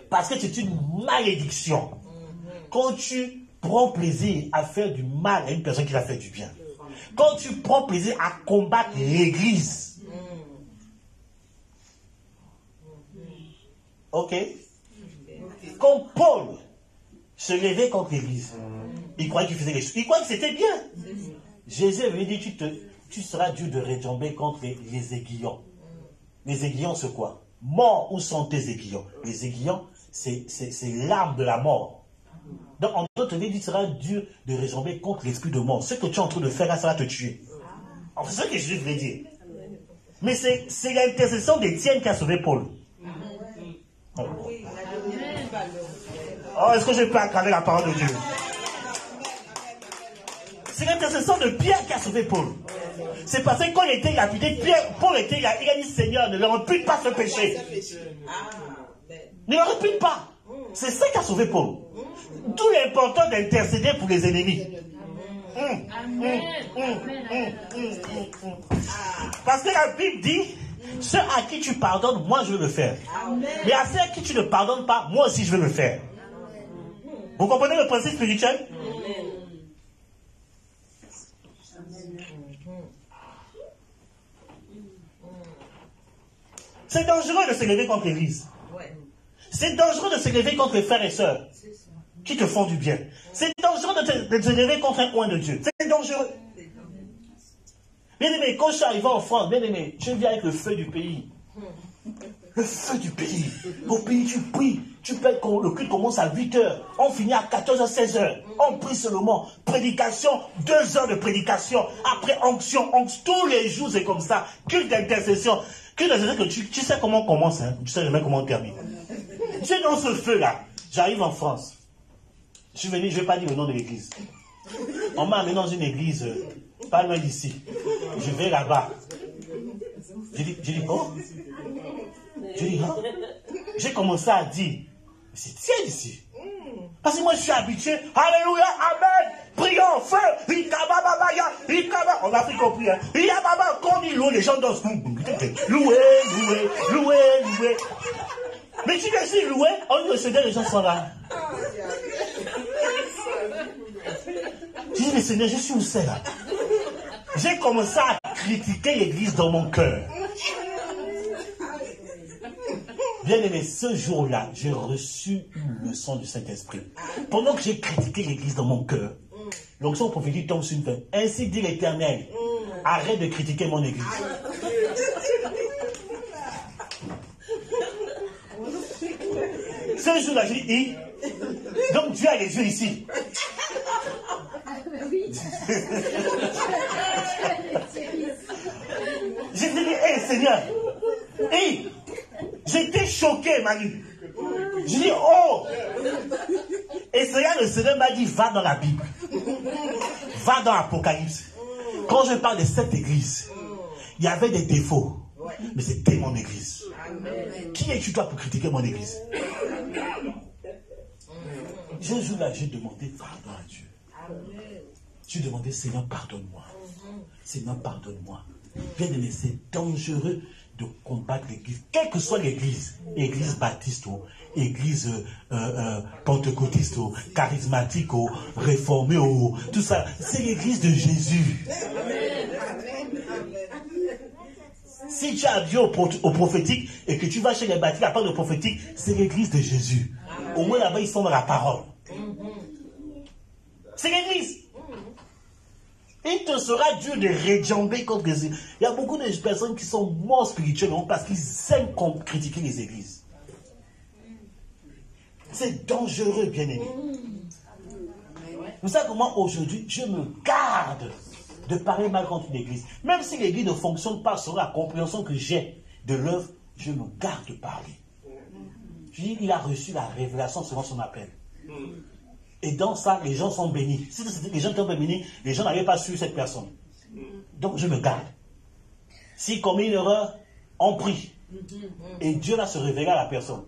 Parce que c'est une malédiction. Quand tu prends plaisir à faire du mal à une personne qui t'a fait du bien. Quand tu prends plaisir à combattre l'église. Ok? Quand Paul se levait contre l'église, il croyait qu'il faisait quelque chose. Il croyait que c'était bien. Jésus lui dit, tu seras dû de retomber contre les aiguillons. Les aiguillons, c'est quoi? Mort, où sont tes aiguillons? Les aiguillons, c'est l'arme de la mort. Donc, en d'autres termes, il sera dur de retomber contre l'esprit de mort. Ce que tu es en train de faire là, ça va te tuer. Enfin, c'est ce que Jésus voulait dire. Mais c'est l'intercession d'Étienne qui a sauvé Paul. Oh, est-ce que je peux acclamer la parole de Dieu? C'est l'intercession de Pierre qui a sauvé Paul. C'est parce que quand il était lapidé, Paul était là, il a dit Seigneur, ne leur impute pas ce péché. Ne leur impute pas. C'est ça qui a sauvé Paul. D'où l'importance d'intercéder pour les ennemis. Parce que la Bible dit, ceux à qui tu pardonnes, moi je vais le faire. Mais à ceux à qui tu ne pardonnes pas, moi aussi je vais le faire. Vous comprenez le principe spirituel? C'est dangereux de se lever contre l'Église. C'est dangereux de se lever contre les frères et sœurs qui te font du bien. C'est dangereux de se lever contre un coin de Dieu. C'est dangereux. Bien aimé, quand je suis arrivé en France, bien aimé, je viens avec le feu du pays. Le feu du pays. Au pays, tu pries. Tu payes, le culte commence à 8h. On finit à 14h, 16h. On prie seulement. Prédication, 2 heures de prédication. Après onction. Tous les jours, c'est comme ça. Culte d'intercession. Culte d'intercession que tu sais comment on commence. Hein? Tu sais jamais comment on termine. Tu es dans ce feu-là. J'arrive en France. Je suis venu, je ne vais pas dire le nom de l'église. On m'a amené dans une église pas loin d'ici. Je vais là-bas. J'ai dit, oh. J'ai dit, oh. J'ai commencé à dire, c'est tiède ici. Parce que moi, je suis habitué. Alléluia, amen. Prions, feu. On a pris compris. Hein. Quand on dit louer, les gens dansent. Louer, louer, louer, louer. Mais tu viens ici louer, on le Seigneur, les gens sont là. Je dis, mais Seigneur, je suis où c'est là? J'ai commencé à critiquer l'église dans mon cœur. Bien aimé, ce jour-là, j'ai reçu une leçon du Saint-Esprit. Pendant que j'ai critiqué l'église dans mon cœur, l'onction prophétique tombe sur une femme. Ainsi dit l'Éternel, arrête de critiquer mon église. Ce jour-là, j'ai dit, donc Dieu a les yeux ici. J'ai dit, hé Seigneur, hé, j'étais choqué, Manu. J'ai dit, oh. Et Seigneur, le Seigneur m'a dit, va dans la Bible. Va dans l'Apocalypse. Quand je parle de cette église, il y avait des défauts. Mais c'était mon église. Qui es-tu toi pour critiquer mon église? Ce jour-là, j'ai demandé pardon à Dieu. J'ai demandé, Seigneur, pardonne-moi. Seigneur, pardonne-moi. Bien aimé, c'est dangereux de combattre l'église, quelle que soit l'église, église baptiste, ou église pentecôtiste, ou charismatique, ou réformée, ou tout ça, c'est l'église de Jésus. Si tu as dit au prophétique et que tu vas chez les baptistes à part le prophétique, c'est l'église de Jésus. Au moins là-bas, ils sont dans la parole. C'est l'église. Il te sera dur de réjamber contre les églises. Il y a beaucoup de personnes qui sont morts spirituellement parce qu'ils aiment critiquer les églises. C'est dangereux, bien aimé. Vous savez comment aujourd'hui, je me garde de parler mal contre l'église. Même si l'église ne fonctionne pas selon la compréhension que j'ai de l'œuvre, je me garde de parler. Je dis, il a reçu la révélation selon son appel. Et dans ça, les gens sont bénis. Si les gens étaient bénis, les gens n'avaient pas su cette personne. Donc je me garde. Si commet une erreur, on prie. Et Dieu va se révéler à la personne.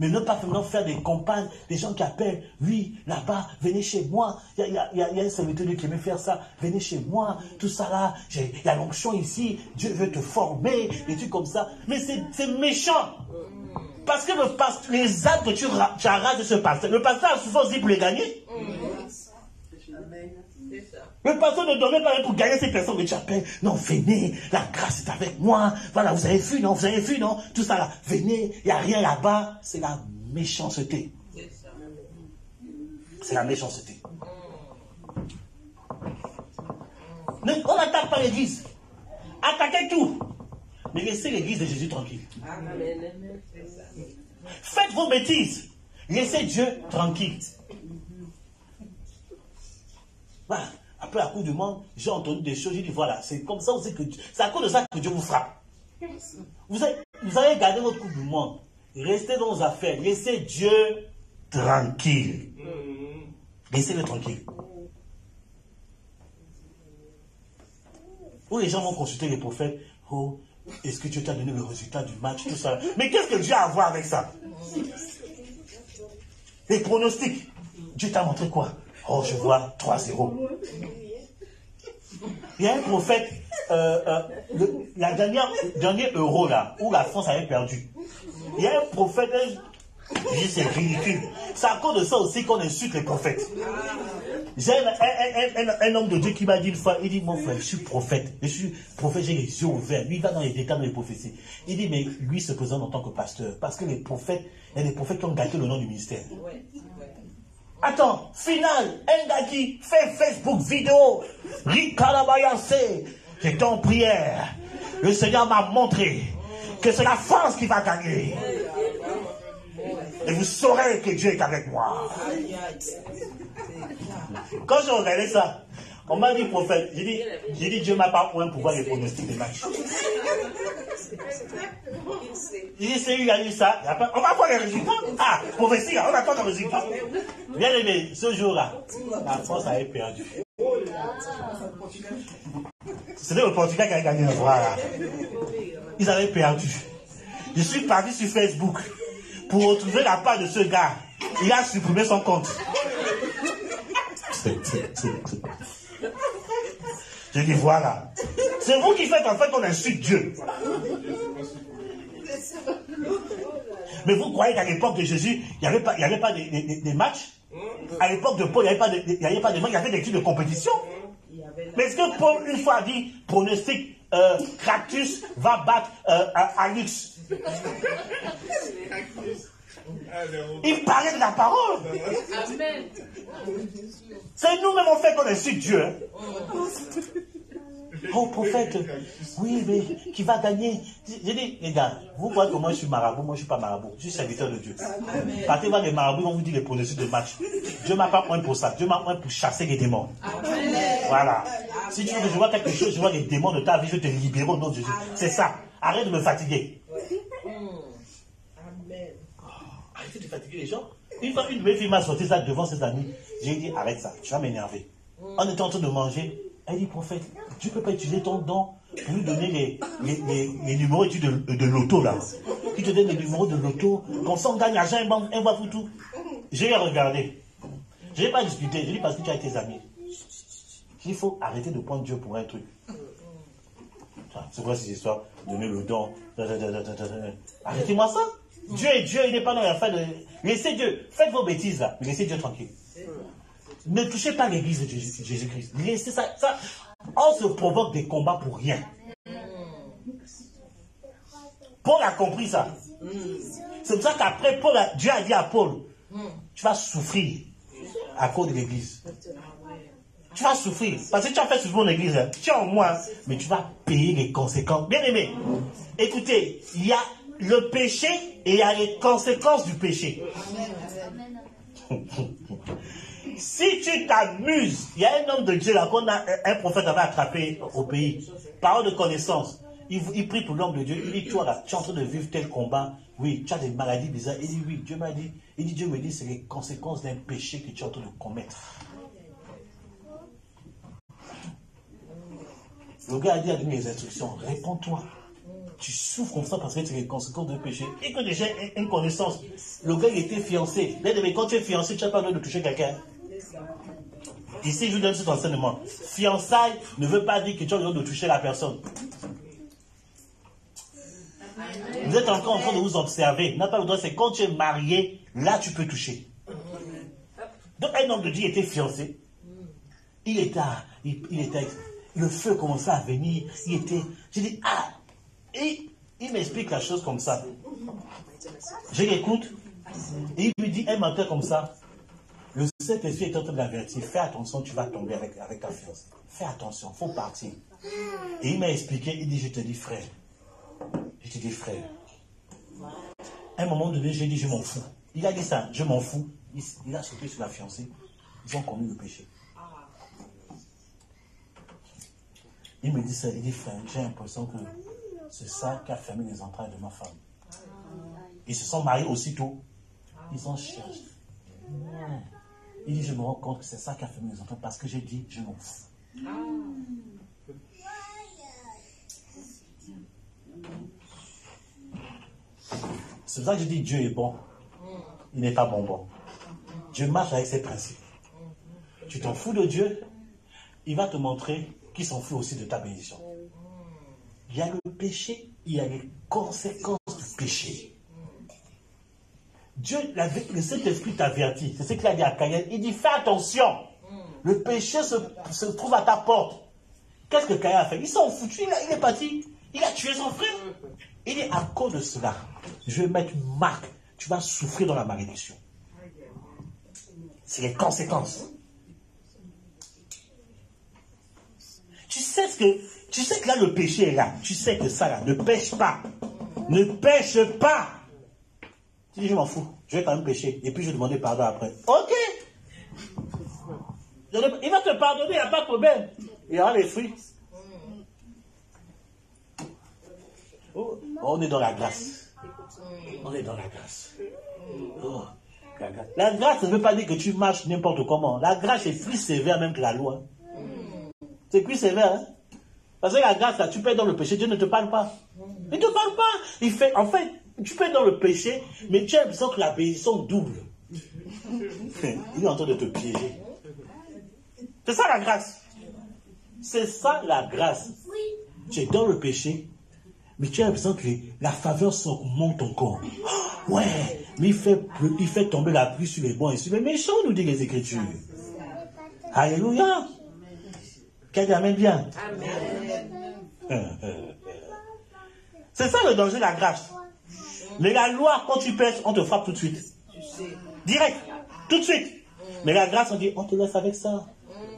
Mais ne pas faire des campagnes, des gens qui appellent, oui, là-bas, venez chez moi. Il y a un serviteur qui aimait faire ça, venez chez moi, tout ça là, il y a l'onction ici, Dieu veut te former, des trucs comme ça. Mais c'est méchant. Parce que les actes que tu arraches de ce pasteur, le pasteur a souvent dit pour les gagner. Le pasteur ne donnait pas pour gagner ces personnes que tu appelles. Non, venez, la grâce est avec moi. Voilà, vous avez vu, non, tout ça là. Venez, il n'y a rien là-bas. C'est la méchanceté. C'est la méchanceté. On n'attaque pas l'église. Attaquez tout. Mais laissez l'église de Jésus tranquille. Faites vos bêtises. Laissez Dieu tranquille. Voilà. Après la Coupe du Monde, j'ai entendu des choses, j'ai dit voilà, c'est comme ça aussi que c'est à cause de ça que Dieu vous frappe. Vous allez garder votre Coupe du Monde. Restez dans vos affaires. Laissez Dieu tranquille. Laissez-le tranquille. Où les gens vont consulter les prophètes. Oh, est-ce que Dieu t'a donné le résultat du match, tout ça. Mais qu'est-ce que Dieu a à voir avec ça? Les pronostics. Dieu t'a montré quoi? Oh, je vois 3-0. Il y a un prophète, la dernière euro là, où la France avait perdu. Il y a un prophète, je dis c'est ridicule. C'est à cause de ça aussi qu'on insulte les prophètes. J'ai un homme de Dieu qui m'a dit une fois, il dit, mon frère, je suis prophète, j'ai les yeux ouverts. Lui, il va dans les détails de les prophéties. Il dit, mais lui se présente en tant que pasteur. Parce que les prophètes, il y a des prophètes qui ont gâté le nom du ministère. Attends, final, un gars qui fait Facebook vidéo, Rikalabayase, j'étais en prière. Le Seigneur m'a montré que c'est la France qui va gagner. Et vous saurez que Dieu est avec moi. Quand j'ai regardé ça, on m'a dit prophète, j'ai dit Dieu m'a pas point pour voir les pronostics des matchs. Il dit c'est lui qui a dit ça, on va voir les résultats. Ah, prophétie, on va voir les résultats. Bien aimé, ce jour-là, la France avait perdu. C'était le Portugal qui a gagné le voilà. Ils avaient perdu. Je suis parti sur Facebook pour retrouver la part de ce gars. Il a supprimé son compte. Je dis voilà. C'est vous qui faites en fait qu'on insulte Dieu. Mais vous croyez qu'à l'époque de Jésus, il n'y avait pas des matchs? À l'époque de Paul, il n'y avait pas de matchs, il y avait des trucs de compétition. Mais est-ce que Paul, une fois, a dit pronostic Cactus va battre Alix. Il parlait de la parole. Amen. C'est nous-mêmes on fait qu'on insulte Dieu. Hein. Oh prophète, oui, mais qui va gagner? J'ai dit, les gars, vous voyez que moi je suis marabout, moi je ne suis pas marabout, je suis serviteur de Dieu. Partez voir les marabouts, ils vont vous dire les pronostics de match. Dieu m'a pas point pour ça, Dieu m'a point pour chasser les démons. Voilà. Si tu veux que je vois quelque chose, je vois les démons de ta vie, je te libère au nom de Jésus. C'est ça. Arrête de me fatiguer. Arrêtez de fatiguer les gens. Une fois, une de mes filles m'a sorti ça devant ses amis. J'ai dit, arrête ça, tu vas m'énerver. On était en train de manger. Elle dit, prophète, tu ne peux pas utiliser ton don pour lui donner les numéros de loto là. Qui te donne les numéros de loto. Comme ça, on gagne l'argent, un va pour tout. J'ai regardé. Je n'ai pas discuté. J'ai dit, parce que tu as tes amis. Il faut arrêter de prendre Dieu pour un truc. C'est quoi ces histoires? Donner le don. Arrêtez-moi ça. Dieu est Dieu, il n'est pas dans l'affaire de... Laissez Dieu. Faites vos bêtises là. Mais laissez Dieu tranquille. Ne touchez pas l'église de Jésus-Christ. Laissez ça. On se provoque des combats pour rien. Paul a compris ça. C'est pour ça qu'après, Dieu a dit à Paul, tu vas souffrir à cause de l'église. Tu vas souffrir. Parce que tu as fait souffrir l'église. Tu es en moi, mais tu vas payer les conséquences. Bien aimé, écoutez, il y a le péché et il y a les conséquences du péché. Si tu t'amuses, il y a un homme de Dieu là qu'on a, un prophète avait attrapé au pays. Parole de connaissance. Il prie pour l'homme de Dieu. Il dit, toi là, tu es en train de vivre tel combat. Oui, tu as des maladies bizarres. Il dit, oui, Dieu m'a dit. Il dit, Dieu me dit, c'est les conséquences d'un péché que tu es en train de commettre. Le gars a dit, donné les instructions. Réponds-toi. Tu souffres comme ça parce que c'est les conséquences d'un péché. Et que déjà, une connaissance. Le gars, il était fiancé. Mais quand tu es fiancé, tu n'as pas le droit de toucher quelqu'un. Ici, je vous donne cet enseignement. Fiançailles ne veut pas dire que tu as le droit de toucher la personne. Vous êtes encore en train de vous observer. N'a pas le droit, c'est quand tu es marié, là tu peux toucher. Donc un homme de Dieu était fiancé. Il était, le feu commençait à venir. J'ai dit, ah, et il m'explique la chose comme ça. Je l'écoute. Et il lui dit un matin comme ça, le Saint-Esprit est en train de l'avertir. Fais attention, tu vas tomber avec ta fiancée. Fais attention, il faut partir. Et il m'a expliqué, il dit, je te dis frère. Je te dis frère. À un moment donné, j'ai dit, je m'en fous. Il a dit ça, je m'en fous. Il a sauté sur la fiancée. Ils ont commis le péché. Il me dit ça, il dit frère, j'ai l'impression que c'est ça qui a fermé les entrailles de ma femme. Ils se sont mariés aussitôt. Ils ont cherché. Il dit, je me rends compte que c'est ça qui a fermé les entrailles parce que j'ai dit, je m'en fous. C'est pour ça que je dis Dieu est bon. Il n'est pas bonbon. Dieu marche avec ses principes. Tu t'en fous de Dieu, il va te montrer qu'il s'en fout aussi de ta bénédiction. Il y a le péché, il y a les conséquences du péché. Dieu, le Saint-Esprit t'avertit. C'est ce qu'il a dit à Caïn. Il dit, fais attention. Le péché se trouve à ta porte. Qu'est-ce que Caïn a fait? Il s'en fout. Il est parti. Il a tué son frère. Il dit, à cause de cela, je vais mettre une marque. Tu vas souffrir dans la malédiction. C'est les conséquences. Tu sais que là, le péché est là. Tu sais que ça là, ne pêche pas. Ne pêche pas. Tu dis, je m'en fous. Je vais quand même pécher. Et puis, je vais demander pardon après. Ok. Il va te pardonner, il n'y a pas de problème. Il y aura les fruits. Oh, on est dans la grâce. On est dans la grâce. Oh, la grâce ne veut pas dire que tu marches n'importe comment. La grâce est plus sévère même que la loi. C'est plus sévère. Hein? Parce que la grâce, là, tu peux être dans le péché, Dieu ne te parle pas. Il ne te parle pas. En fait, tu peux être dans le péché, mais tu as l'impression que la bénédiction double. Il est en train de te piéger. C'est ça la grâce. C'est ça la grâce. Tu es dans le péché, mais tu as l'impression que la faveur monte encore. Oh, ouais, mais il fait tomber la pluie sur les bons et sur les méchants, nous dit les Écritures. Alléluia. Qu'elle amène bien. Amen. C'est ça le danger de la grâce. Mais la loi, quand tu pèches, on te frappe tout de suite. Direct, tout de suite. Mais la grâce, on dit, on te laisse avec ça.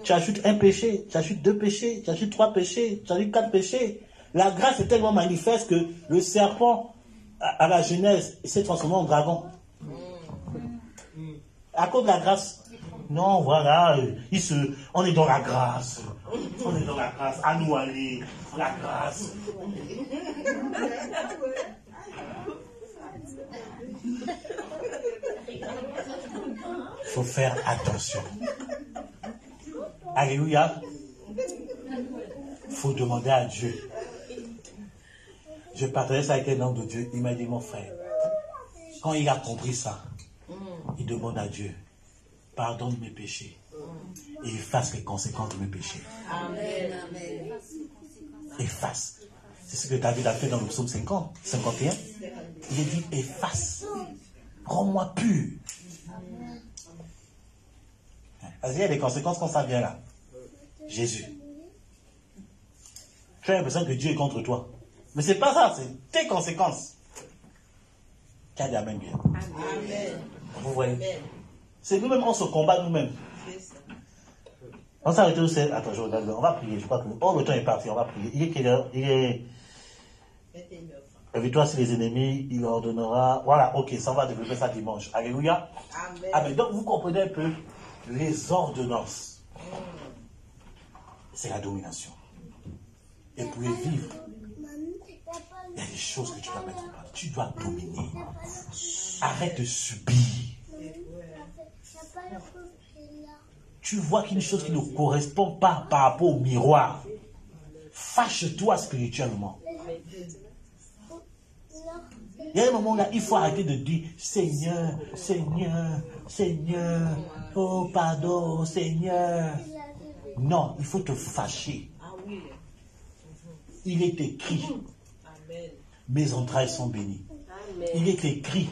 Tu ajoutes un péché, tu ajoutes 2 péchés, tu ajoutes 3 péchés, tu ajoutes 4 péchés. La grâce est tellement manifeste que le serpent, à la Genèse, s'est transformé en dragon. À cause de la grâce. Non, voilà, on est dans la grâce. On est dans la grâce. À nous aller, la grâce. Il faut faire attention. Alléluia. Il faut demander à Dieu. Je partageais ça avec un homme de Dieu. Il m'a dit, mon frère, quand il a compris ça, il demande à Dieu, pardonne mes péchés et efface les conséquences de mes péchés. Amen. Efface. C'est ce que David a fait dans le psaume 50, 51. Il a dit, efface. Rends-moi pur. Parce qu'il y a des conséquences quand ça vient là. Jésus. Tu as l'impression que Dieu est contre toi. Mais c'est pas ça, c'est tes conséquences. Qui a dit amen bien. Amen. Vous voyez. C'est nous-mêmes, on se combat nous-mêmes. On s'arrête où c'est. Attends, je regarde. On va prier. Je crois que. Oh, le temps est parti. On va prier. Il est quelle heure? Il est. Évite-toi si les ennemis, il ordonnera. Voilà, ok, ça on va développer ça dimanche. Alléluia. Amen. Amen. Donc vous comprenez un peu les ordonnances. C'est la domination. Et pour les vivre, il y a des choses que tu dois mettre en place. Tu dois dominer. Arrête de subir. Tu vois qu'une chose qui ne correspond pas par rapport au miroir, fâche-toi spirituellement. Il y a un moment là, il faut arrêter de dire Seigneur, Seigneur, Seigneur, oh pardon, Seigneur. Non, il faut te fâcher. Il est écrit, mes entrailles sont bénies. Il est écrit,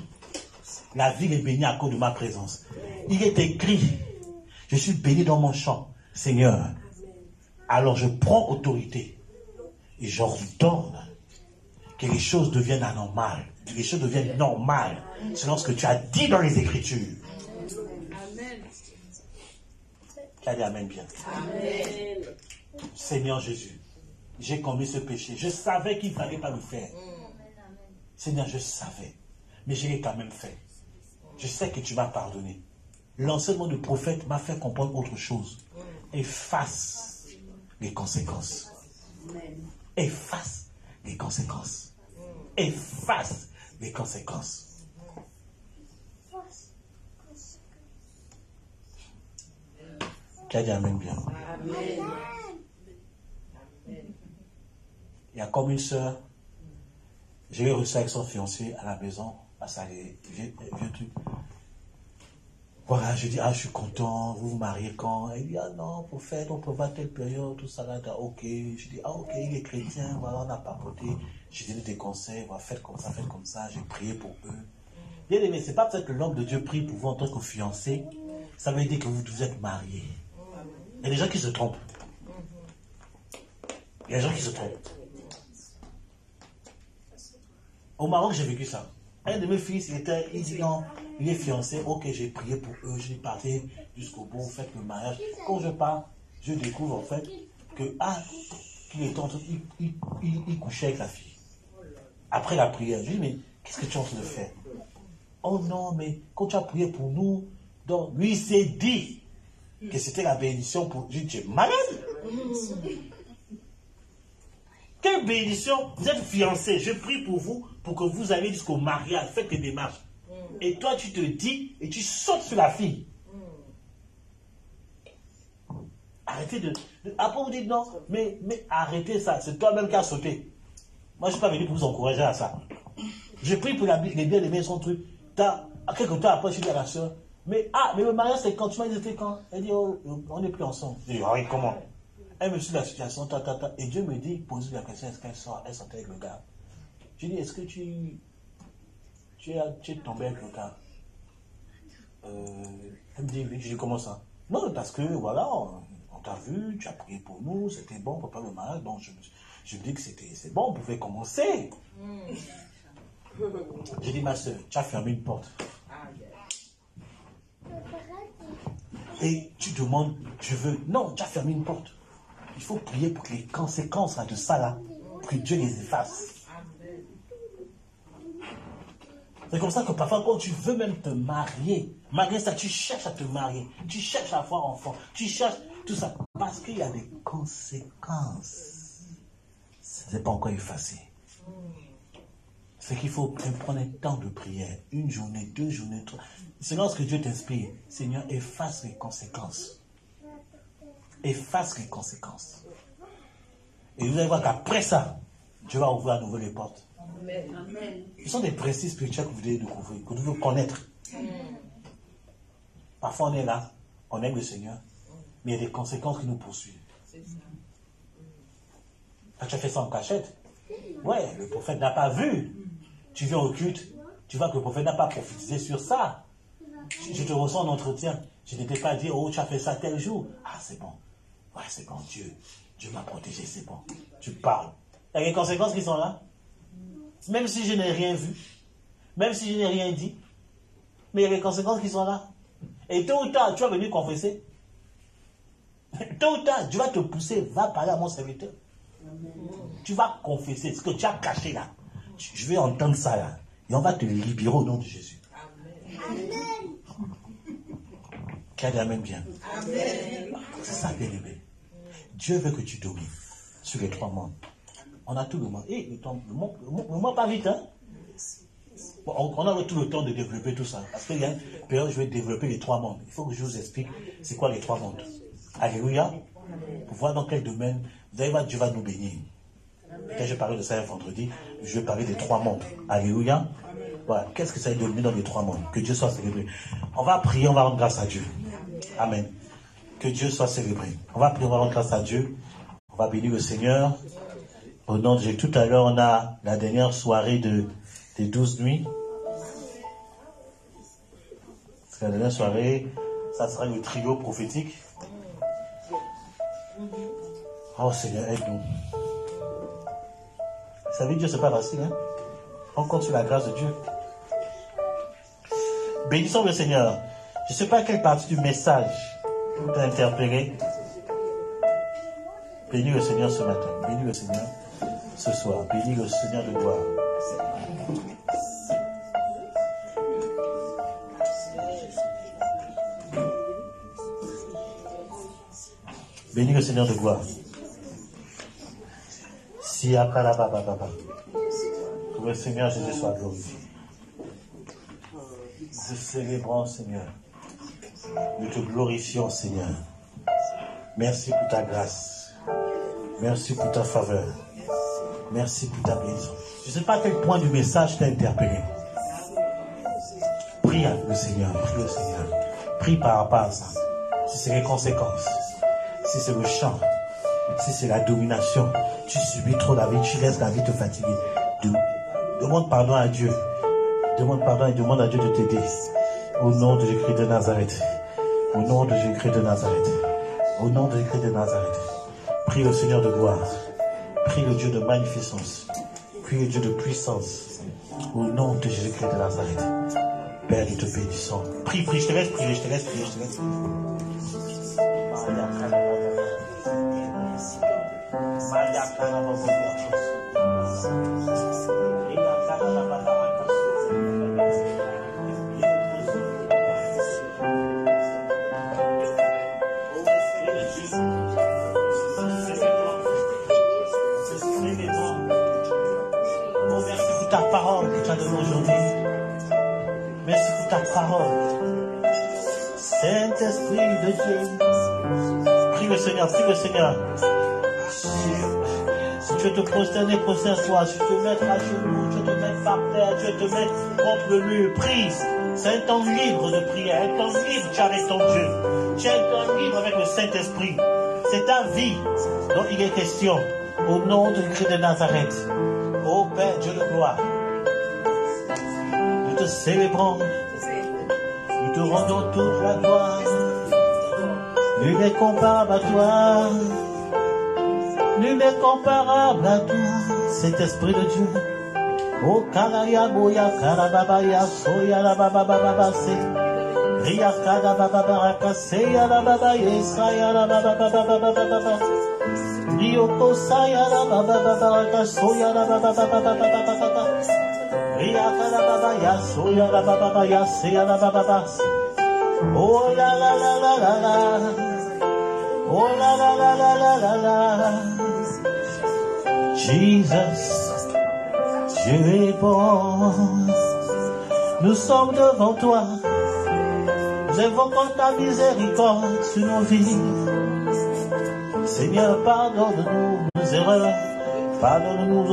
la ville est bénie à cause de ma présence. Il est écrit, je suis béni dans mon champ, Seigneur. Alors je prends autorité et j'ordonne que les choses deviennent anormales, que les choses deviennent normales, selon ce que tu as dit dans les Écritures. Amen. Tu as dit amen bien. Amen. Seigneur Jésus, j'ai commis ce péché. Je savais qu'il ne fallait pas le faire. Seigneur, je savais, mais je l'ai quand même fait. Je sais que tu m'as pardonné. L'enseignement du prophète m'a fait comprendre autre chose. Efface les conséquences. Efface les conséquences. Efface les conséquences. Tu as dit amen bien. Amen. Il y a comme une sœur, je l'ai reçue avec son fiancé à la maison, à ça, les vieux trucs. Voilà, je dis, ah, je suis content, vous vous mariez quand? Elle dit, ah non, prophète, on prévoit telle période, tout ça, là, ok. Je dis, ah ok, il est chrétien, voilà, on a papoté. J'ai donné des conseils, voilà, faites comme ça, j'ai prié pour eux. Bien aimé, c'est pas peut-être que l'homme de Dieu prie pour vous en tant que fiancé, ça veut dire que vous êtes mariés. Il y a des gens qui se trompent. Il y a des gens qui se trompent. Au Maroc, j'ai vécu ça. Un de mes fils, il dit non, il est fiancé, ok, j'ai prié pour eux, je suis parti jusqu'au bout, faites le mariage. Quand je pars, je découvre en fait que, qu'il est en train, il couchait avec la fille. Après la prière, je dis, mais qu'est-ce que tu es en train de faire? Oh non, mais quand tu as prié pour nous, donc lui il s'est dit que c'était la bénédiction pour lui. Tu es malade? Quelle bénédiction! Vous êtes fiancés, je prie pour vous, pour que vous alliez jusqu'au mariage, faites les démarches. Et toi, tu te dis, et tu sautes sur la fille. Arrêtez de... Après, vous dites non, mais arrêtez ça, c'est toi-même qui as sauté. Moi, je ne suis pas venu pour vous encourager à ça. Je prie pour les biens, les son truc. Quelques temps après, je dis à la soeur, mais le mariage, c'est quand tu m'as dit, c'était quand? Elle dit, oh, on n'est plus ensemble. Je dis, oui, comment? Elle me suit la situation, et Dieu me dit, pose la question, est-ce qu'elle sortait avec le gars? Je dis, est-ce que tu es tombé avec le gars? Elle me dit, oui. Je dis, comment ça? Non, parce que, voilà, on t'a vu, tu as prié pour nous, c'était bon pour pas le mariage, donc Je me dis que c'est bon, on pouvait commencer. J'ai dit, ma soeur, tu as fermé une porte. Et tu demandes, je veux. Non, tu as fermé une porte. Il faut prier pour que les conséquences de ça, là, que Dieu les efface. C'est comme ça que parfois, quand tu veux même te marier, malgré ça, tu cherches à te marier, tu cherches à avoir enfant, tu cherches tout ça. Parce qu'il y a des conséquences. Ce n'est pas encore effacé. C'est qu'il faut prendre un temps de prière, une journée, 2 journées, 3. C'est lorsque Dieu t'inspire, Seigneur, efface les conséquences. Efface les conséquences. Et vous allez voir qu'après ça, Dieu va ouvrir à nouveau les portes. Amen. Ce sont des principes spirituels que vous devez découvrir, que vous devez connaître. Parfois on est là, on aime le Seigneur, mais il y a des conséquences qui nous poursuivent. Quand tu as fait ça en cachette, ouais, le prophète n'a pas vu. Tu viens au culte, tu vois que le prophète n'a pas prophétisé sur ça. Je te reçois en entretien. Je ne t'ai pas dit, oh, tu as fait ça tel jour. Ah, c'est bon. Ouais, c'est bon, Dieu m'a protégé, c'est bon. Tu parles. Il y a des conséquences qui sont là. Même si je n'ai rien vu, même si je n'ai rien dit, mais il y a des conséquences qui sont là. Et tôt ou tard, tu vas venir confesser. Tôt ou tard, Dieu va te pousser, va parler à mon serviteur. Tu vas confesser ce que tu as caché là. Je vais entendre ça là. Et on va te libérer au nom de Jésus. Amen. Qui a dit amen bien. Amen. C'est ça, bien-aimé. Dieu veut que tu domines sur les 3 mondes. On a tout le monde. Et le monde pas vite, hein? Bon, on a tout le temps de développer tout ça. Parce qu'il y a une période où je vais développer les 3 mondes. Il faut que je vous explique c'est quoi les 3 mondes. Alléluia. Pour voir dans quel domaine, vous allez voir, Dieu va nous bénir. Quand je parlais de ça un vendredi, je vais parler des 3 mondes. Alléluia. Voilà. Qu'est-ce que ça veut devenir dans les 3 mondes? Que Dieu soit célébré. On va prier, on va rendre grâce à Dieu. Amen. Que Dieu soit célébré. On va prier, on va rendre grâce à Dieu. On va bénir le Seigneur. Au nom de Dieu, tout à l'heure, on a la dernière soirée des 12 nuits. C'est la dernière soirée, ça sera le trio prophétique. Oh Seigneur, aide-nous. Vous savez, Dieu, c'est pas facile, hein? On compte sur la grâce de Dieu. Bénissons le Seigneur. Je ne sais pas quelle partie du message tu as interpellé. Bénis le Seigneur ce matin. Bénis le Seigneur ce soir. Bénis le Seigneur de gloire. Bénis le Seigneur de gloire. Si que le Seigneur Jésus soit glorifié. Nous te célébrons, Seigneur. Nous te glorifions, Seigneur. Merci pour ta grâce. Merci pour ta faveur. Merci pour ta bénédiction. Je ne sais pas à quel point du message t'a interpellé. Prie avec le Seigneur. Prie le Seigneur. Prie par rapport à ça. Si c'est les conséquences. Si c'est le chant. Si c'est la domination. Tu subis trop la vie. Tu laisses la vie te fatiguer. Demande pardon à Dieu. Demande pardon et demande à Dieu de t'aider. Au nom de Jésus-Christ de Nazareth. Au nom de Jésus-Christ de Nazareth. Au nom de Jésus-Christ de Nazareth. Prie le Seigneur de gloire. Prie le Dieu de magnificence. Prie le Dieu de puissance. Au nom de Jésus-Christ de Nazareth. Père, nous te bénissons. Prie, je te laisse prier, je te laisse prier, je te laisse prier. Ta parole que tu as donnée aujourd'hui. Merci pour ta parole. Saint-Esprit de Dieu. Prie le Seigneur, prie le Seigneur. Si tu veux te prosterner, prosterne-toi. Si tu veux te mettre à genoux, tu veux te mettre par terre, tu veux te mettre contre le mur, prie. C'est un temps libre de prière, un temps libre tu as avec ton Dieu. Tu as un temps libre avec le Saint-Esprit. C'est ta vie dont il est question. Au nom de Christ de Nazareth. Ô Père Dieu de gloire, nous te célébrons, nous te rendons toute la gloire, nul n'est comparable à toi, Nul n'est comparable à toi, cet esprit de Dieu. O Kalaya Boya Karababaya Soya la Baba Baba Se Ria Karababa Baraka Seya la Baba Yesaya la Baba Baba Baba Rioko Saya la Baba Baraka Soya la Baba Baba Ria Karababa Ya Soya la Baba Yaseya la Baba. Oh la la la la la la. Oh la la la la la la la. Jesus. Dieu est bon, nous sommes devant toi, nous évoquons ta miséricorde sur nos vies. Seigneur, pardonne-nous nos erreurs, pardonne-nous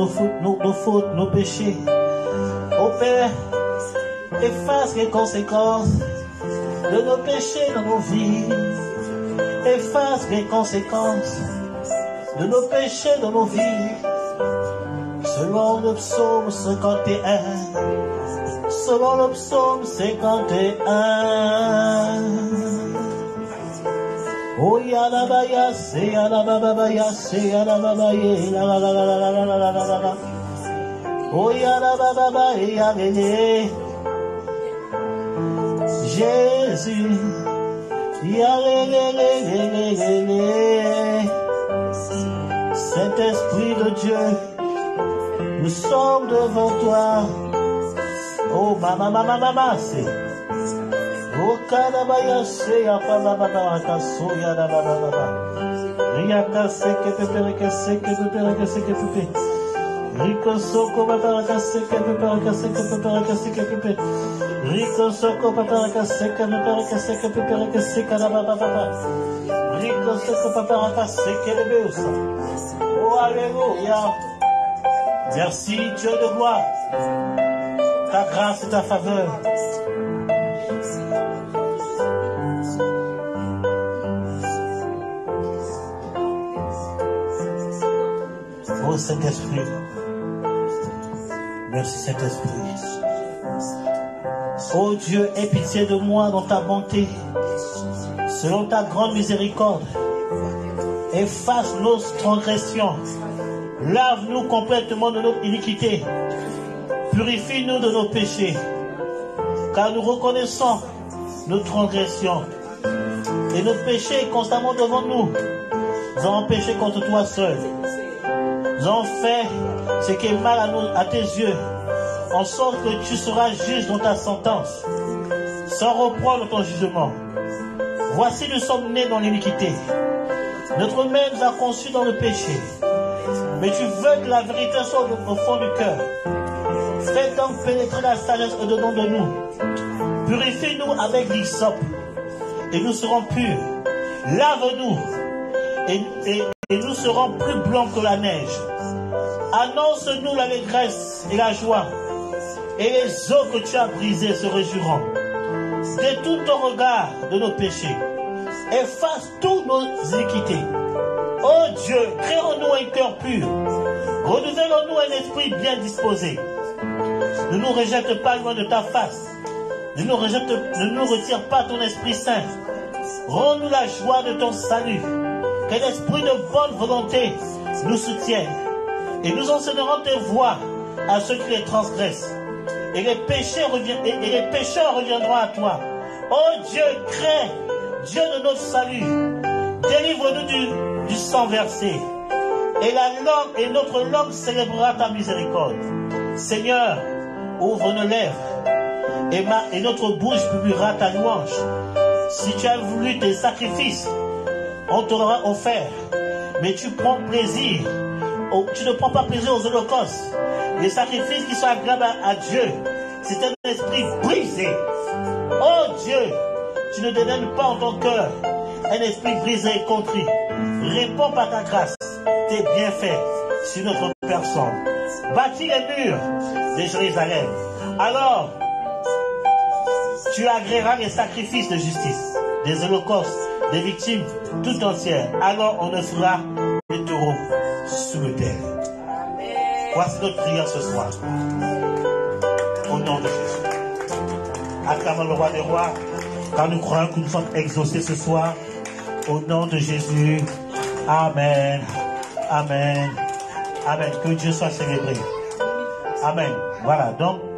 nos fautes, nos péchés. Ô Père, efface les conséquences de nos péchés dans nos vies, efface les conséquences de nos péchés dans nos vies. Selon le psaume 51, selon le psaume 51. Oh yalabaya se yalabaya se yalabaya la la la la la la la la la la. Oh yalababa yalele. Jésus, yalele. Saint-Esprit de Dieu, nous sommes devant toi. Oh mama c'est. Oh kadabaya se ya baba so ya baba. Riaka se que pepe se que pepe se que pepe. Rico soko baba se que pepe se que pepe se que pepe. Rico soko baba se que pepe se que pepe se que baba. Rico soko baba se que le ça. Oh alléluia. Merci Dieu de gloire, ta grâce et ta faveur. Oh Saint-Esprit, merci Saint-Esprit. Oh Dieu, aie pitié de moi dans ta bonté, selon ta grande miséricorde. Efface nos transgressions. Lave-nous complètement de notre iniquité. Purifie-nous de nos péchés. Car nous reconnaissons nos transgressions. Et notre péché est constamment devant nous. Nous avons péché contre toi seul. Nous avons fait ce qui est mal à tes yeux. En sorte que tu seras juste dans ta sentence. Sans reprendre ton jugement. Voici, nous sommes nés dans l'iniquité. Notre mère nous a conçus dans le péché. Mais tu veux que la vérité soit au fond du cœur. Fais donc pénétrer la sagesse au-dedans de nous. Purifie-nous avec l'hysope et nous serons purs. Lave-nous et nous serons plus blancs que la neige. Annonce-nous l'allégresse et la joie. Et les eaux que tu as brisées se réjouiront. Détourne ton regard de nos péchés. Efface tous nos iniquités. Oh Dieu, crée en nous un cœur pur. Renouvelle en nous un esprit bien disposé. Ne nous rejette pas loin de ta face. Ne nous retire pas ton Esprit Saint. Rends-nous la joie de ton salut. Que l'esprit de bonne volonté nous soutienne. Et nous enseignerons tes voies à ceux qui les transgressent. Et les pécheurs reviendront à toi. Oh Dieu, crée, Dieu de notre salut. Délivre-nous du sang versé. Et notre langue célébrera ta miséricorde. Seigneur, ouvre nos lèvres. Et notre bouche publiera ta louange. Si tu as voulu des sacrifices, on te l'aura offert. Mais tu prends plaisir. Tu ne prends pas plaisir aux holocaustes. Les sacrifices qui sont agréables à Dieu, c'est un esprit brisé. Oh Dieu, tu ne dédaignes pas en ton cœur un esprit brisé et contrit. Réponds par ta grâce tes bienfaits sur notre personne. Bâtis les murs de Jérusalem. Alors, tu agréeras les sacrifices de justice, des holocaustes, des victimes tout entières. Alors on offrira les taureaux sous le terre. Voici notre prière ce soir. Au nom de Jésus. Acclamons le roi des rois, car nous croyons que nous sommes exaucés ce soir. Au nom de Jésus. Amen. Amen. Amen. Que Dieu soit célébré. Amen. Voilà, donc.